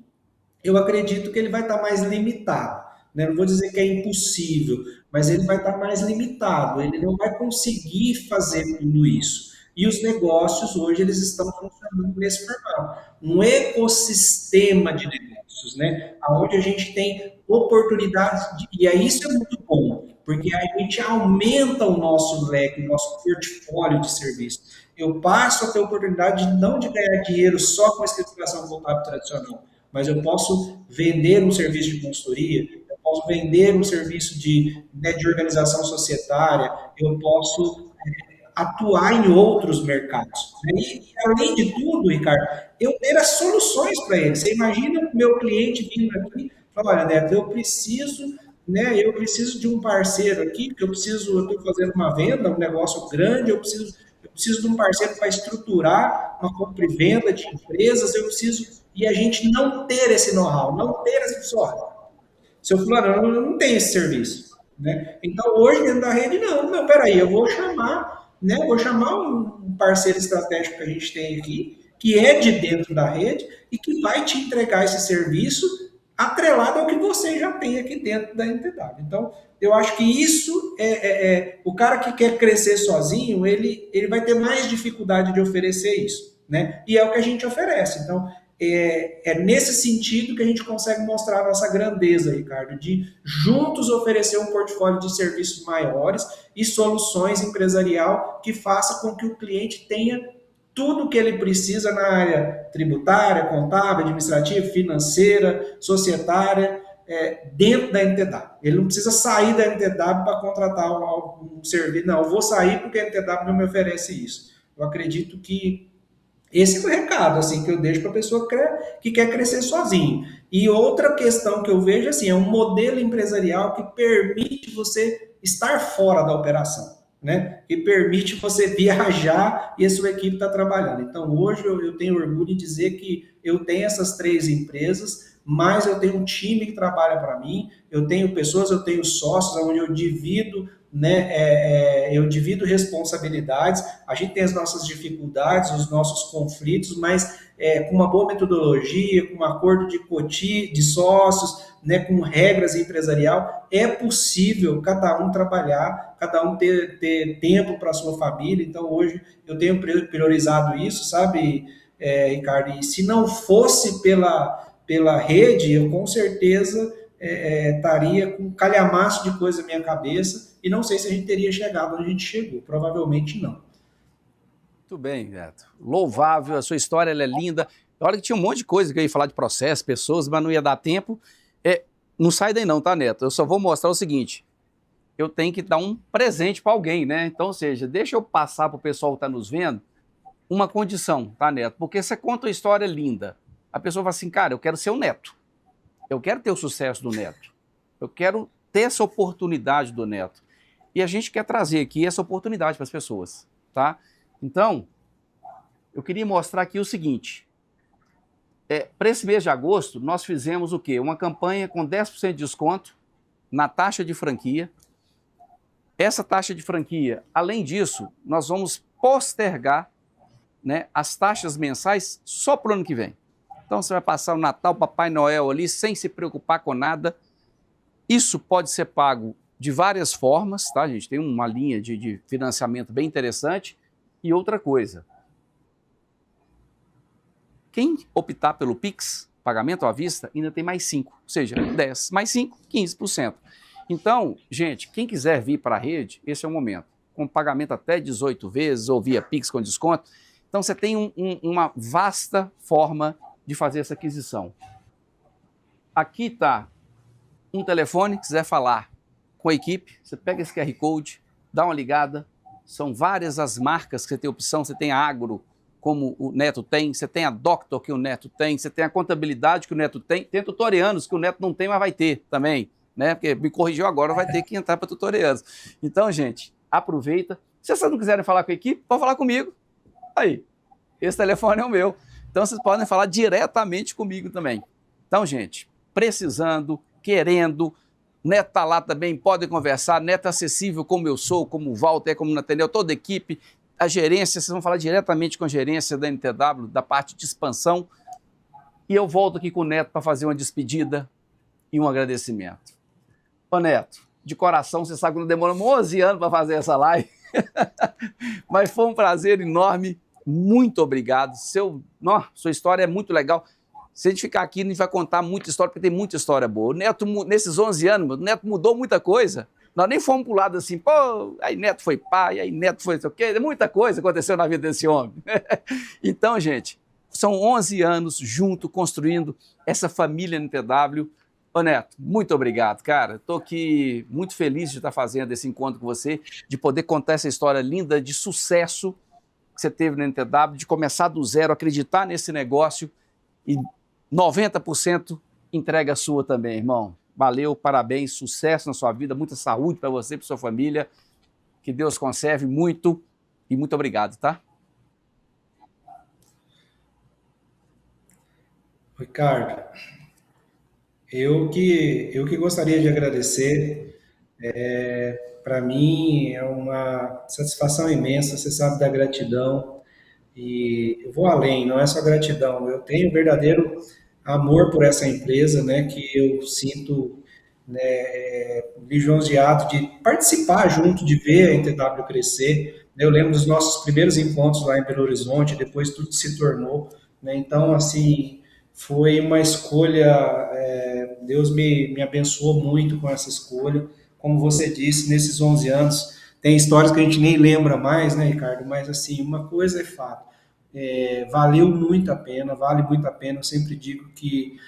Eu acredito que ele vai estar mais limitado, né? Não vou dizer que é impossível, mas ele vai estar mais limitado, ele não vai conseguir fazer tudo isso. E os negócios hoje eles estão funcionando nesse formato, um ecossistema de negócios, né? Onde a gente tem oportunidades, e aí isso é muito bom, porque aí a gente aumenta o nosso leque, o nosso portfólio de serviços. Eu passo a ter a oportunidade não de ganhar dinheiro só com a escrituração contábil tradicional, mas eu posso vender um serviço de consultoria, eu posso vender um serviço de, né, de organização societária, eu posso atuar em outros mercados. E, além de tudo, Ricardo, eu ter as soluções para ele. Você imagina o meu cliente vindo aqui e falar, olha, Neto, eu preciso, né, eu preciso de um parceiro aqui, porque eu estou fazendo uma venda, um negócio grande, eu preciso de um parceiro para estruturar uma compra e venda de empresas, eu preciso, e a gente não ter esse know-how, não ter essa pessoa. Seu fulano, eu não tenho esse serviço. Né? Então, hoje, dentro da rede, não, peraí, eu vou chamar, né? Vou chamar um parceiro estratégico que a gente tem aqui, que é de dentro da rede e que vai te entregar esse serviço atrelado ao que você já tem aqui dentro da entidade. Então, eu acho que isso o cara que quer crescer sozinho, ele vai ter mais dificuldade de oferecer isso, né? E é o que a gente oferece. Então, nesse sentido que a gente consegue mostrar a nossa grandeza, Ricardo, de juntos oferecer um portfólio de serviços maiores e soluções empresarial que faça com que o cliente tenha tudo o que ele precisa na área tributária, contábil, administrativa, financeira, societária, dentro da NTW. Ele não precisa sair da NTW para contratar um serviço. Não, eu vou sair porque a NTW não me oferece isso. Eu acredito que esse é o recado assim, que eu deixo para a pessoa que quer crescer sozinho. E outra questão que eu vejo assim, é um modelo empresarial que permite você estar fora da operação, né? Que permite você viajar e a sua equipe está trabalhando. Então, hoje eu tenho orgulho de dizer que eu tenho essas 3 empresas, mas eu tenho um time que trabalha para mim, eu tenho pessoas, eu tenho sócios, onde eu divido, né, eu divido responsabilidades, a gente tem as nossas dificuldades, os nossos conflitos, mas com uma boa metodologia, com um acordo de sócios, né, com regras empresarial, é possível cada um trabalhar, cada um ter tempo para a sua família. Então, hoje, eu tenho priorizado isso, sabe, Ricardo? E se não fosse pela rede, eu com certeza estaria com um calhamaço de coisa na minha cabeça e não sei se a gente teria chegado onde a gente chegou. Provavelmente não. Muito bem, Neto. Louvável, a sua história ela é linda. Olha que tinha um monte de coisa que eu ia falar de processo, pessoas, mas não ia dar tempo. Não sai daí não, tá, Neto? Eu só vou mostrar o seguinte. Eu tenho que dar um presente para alguém, né? Então, ou seja, deixa eu passar para o pessoal que está nos vendo uma condição, tá, Neto? Porque você conta uma história linda. A pessoa fala assim, cara, eu quero ser o Neto. Eu quero ter o sucesso do Neto. Eu quero ter essa oportunidade do Neto. E a gente quer trazer aqui essa oportunidade para as pessoas, tá? Então, eu queria mostrar aqui o seguinte. Para esse mês de agosto, nós fizemos o quê? Uma campanha com 10% de desconto na taxa de franquia. Essa taxa de franquia, além disso, nós vamos postergar, né, as taxas mensais só para o ano que vem. Então você vai passar o Natal, Papai Noel ali, sem se preocupar com nada. Isso pode ser pago de várias formas, tá, gente? Tem uma linha de financiamento bem interessante. E outra coisa, quem optar pelo Pix, pagamento à vista, ainda tem mais 5, ou seja, 10 mais 5, 15%. Então, gente, quem quiser vir para a rede, esse é o momento. Com pagamento até 18 vezes ou via Pix com desconto. Então você tem uma vasta forma de fazer essa aquisição. Aqui está um telefone, quiser falar com a equipe, você pega esse QR Code, dá uma ligada, são várias as marcas que você tem opção, você tem a Agro, como o Neto tem, você tem a Doctor que o Neto tem, você tem a Contabilidade que o Neto tem Tutorianos que o Neto não tem, mas vai ter também, né? Porque me corrigiu agora, vai ter que entrar para Tutorianos. Então, gente, aproveita. Se vocês não quiserem falar com a equipe, pode falar comigo. Aí, esse telefone é o meu. Então, vocês podem falar diretamente comigo também. Então, gente, precisando, querendo, Neto está lá também, podem conversar, Neto é acessível como eu sou, como o Walter, como o Nathaniel, toda a equipe, a gerência, vocês vão falar diretamente com a gerência da NTW, da parte de expansão, e eu volto aqui com o Neto para fazer uma despedida e um agradecimento. Ô Neto, de coração, você sabe que não demoramos 11 anos para fazer essa live, mas foi um prazer enorme, muito obrigado. Sua história é muito legal. Se a gente ficar aqui, a gente vai contar muita história, porque tem muita história boa. O Neto, nesses 11 anos, o Neto mudou muita coisa. Nós nem fomos para o lado assim, pô, aí Neto foi pai, aí Neto foi o quê? Muita coisa aconteceu na vida desse homem. Então, gente, são 11 anos junto, construindo essa família NTW. Ô Neto, muito obrigado, cara. Estou aqui muito feliz de estar fazendo esse encontro com você, de poder contar essa história linda de sucesso que você teve na NTW, de começar do zero, acreditar nesse negócio e 90% entrega sua também, irmão. Valeu, parabéns, sucesso na sua vida, muita saúde para você e para sua família. Que Deus conserve muito e muito obrigado, tá? Ricardo, eu que gostaria de agradecer. Para mim é uma satisfação imensa, você sabe da gratidão. E eu vou além, não é só gratidão, eu tenho verdadeiro amor por essa empresa, né, que eu sinto, né, lisonjeado de participar junto, de ver a NTW crescer. Eu lembro dos nossos primeiros encontros lá em Belo Horizonte, depois tudo se tornou, né, então, assim, foi uma escolha, Deus me abençoou muito com essa escolha. Como você disse, nesses 11 anos, tem histórias que a gente nem lembra mais, né, Ricardo? Mas, assim, uma coisa é fato, valeu muito a pena, vale muito a pena. Eu sempre digo que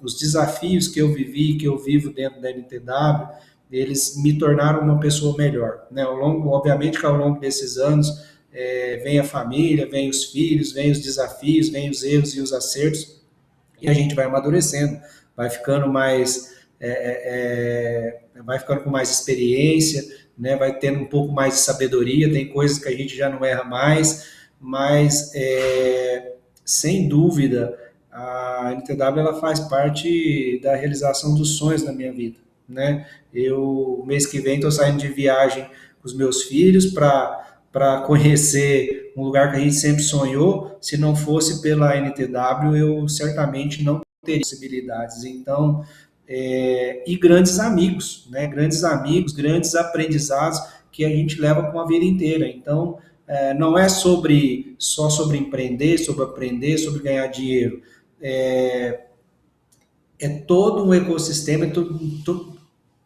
os desafios que eu vivi, que eu vivo dentro da NTW, eles me tornaram uma pessoa melhor, né? Obviamente que ao longo desses anos vem a família, vem os filhos, vem os desafios, vem os erros e os acertos, e a gente vai amadurecendo, vai ficando mais, vai ficando com mais experiência, né? Vai tendo um pouco mais de sabedoria, tem coisas que a gente já não erra mais, mas sem dúvida a NTW ela faz parte da realização dos sonhos da minha vida, né? Eu mês que vem estou saindo de viagem com os meus filhos para conhecer um lugar que a gente sempre sonhou. Se não fosse pela NTW, eu certamente não teria possibilidades. Então, e grandes amigos, né? Grandes amigos, grandes aprendizados que a gente leva com a vida inteira. Então, não é só sobre empreender, sobre aprender, sobre ganhar dinheiro. É todo um ecossistema,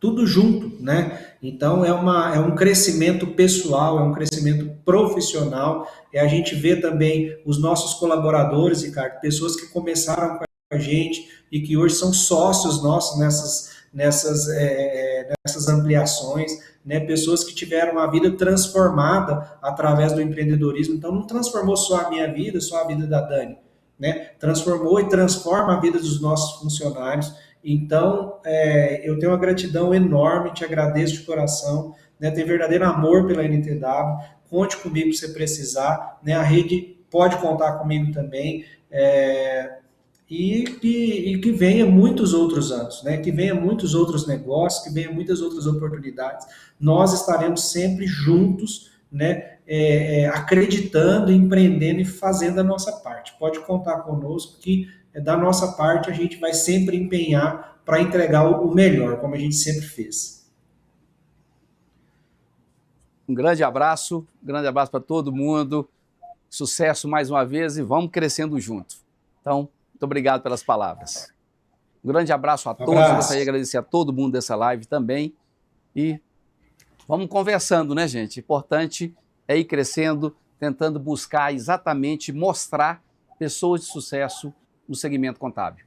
tudo junto, né? Então é um crescimento pessoal, é um crescimento profissional, e a gente vê também os nossos colaboradores, Ricardo, pessoas que começaram com a gente e que hoje são sócios nossos nessas ampliações, né? Pessoas que tiveram a vida transformada através do empreendedorismo. Então não transformou só a minha vida, só a vida da Dani, né? Transformou e transforma a vida dos nossos funcionários. Então, eu tenho uma gratidão enorme, te agradeço de coração, né? Tenho verdadeiro amor pela NTW, conte comigo se você precisar, né? A rede pode contar comigo também, e que venha muitos outros anos, né? Que venha muitos outros negócios, que venha muitas outras oportunidades. Nós estaremos sempre juntos, né? Acreditando, empreendendo e fazendo a nossa parte. Pode contar conosco que da nossa parte a gente vai sempre empenhar para entregar o melhor, como a gente sempre fez. Um grande abraço para todo mundo, sucesso mais uma vez e vamos crescendo junto. Então, muito obrigado pelas palavras. Um grande abraço a todos, eu gostaria de agradecer a todo mundo dessa live também e vamos conversando, né, gente? Importante é ir crescendo, tentando buscar exatamente mostrar pessoas de sucesso no segmento contábil.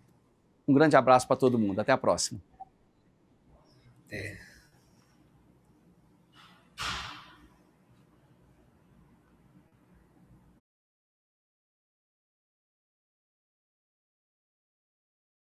Um grande abraço para todo mundo. Até a próxima.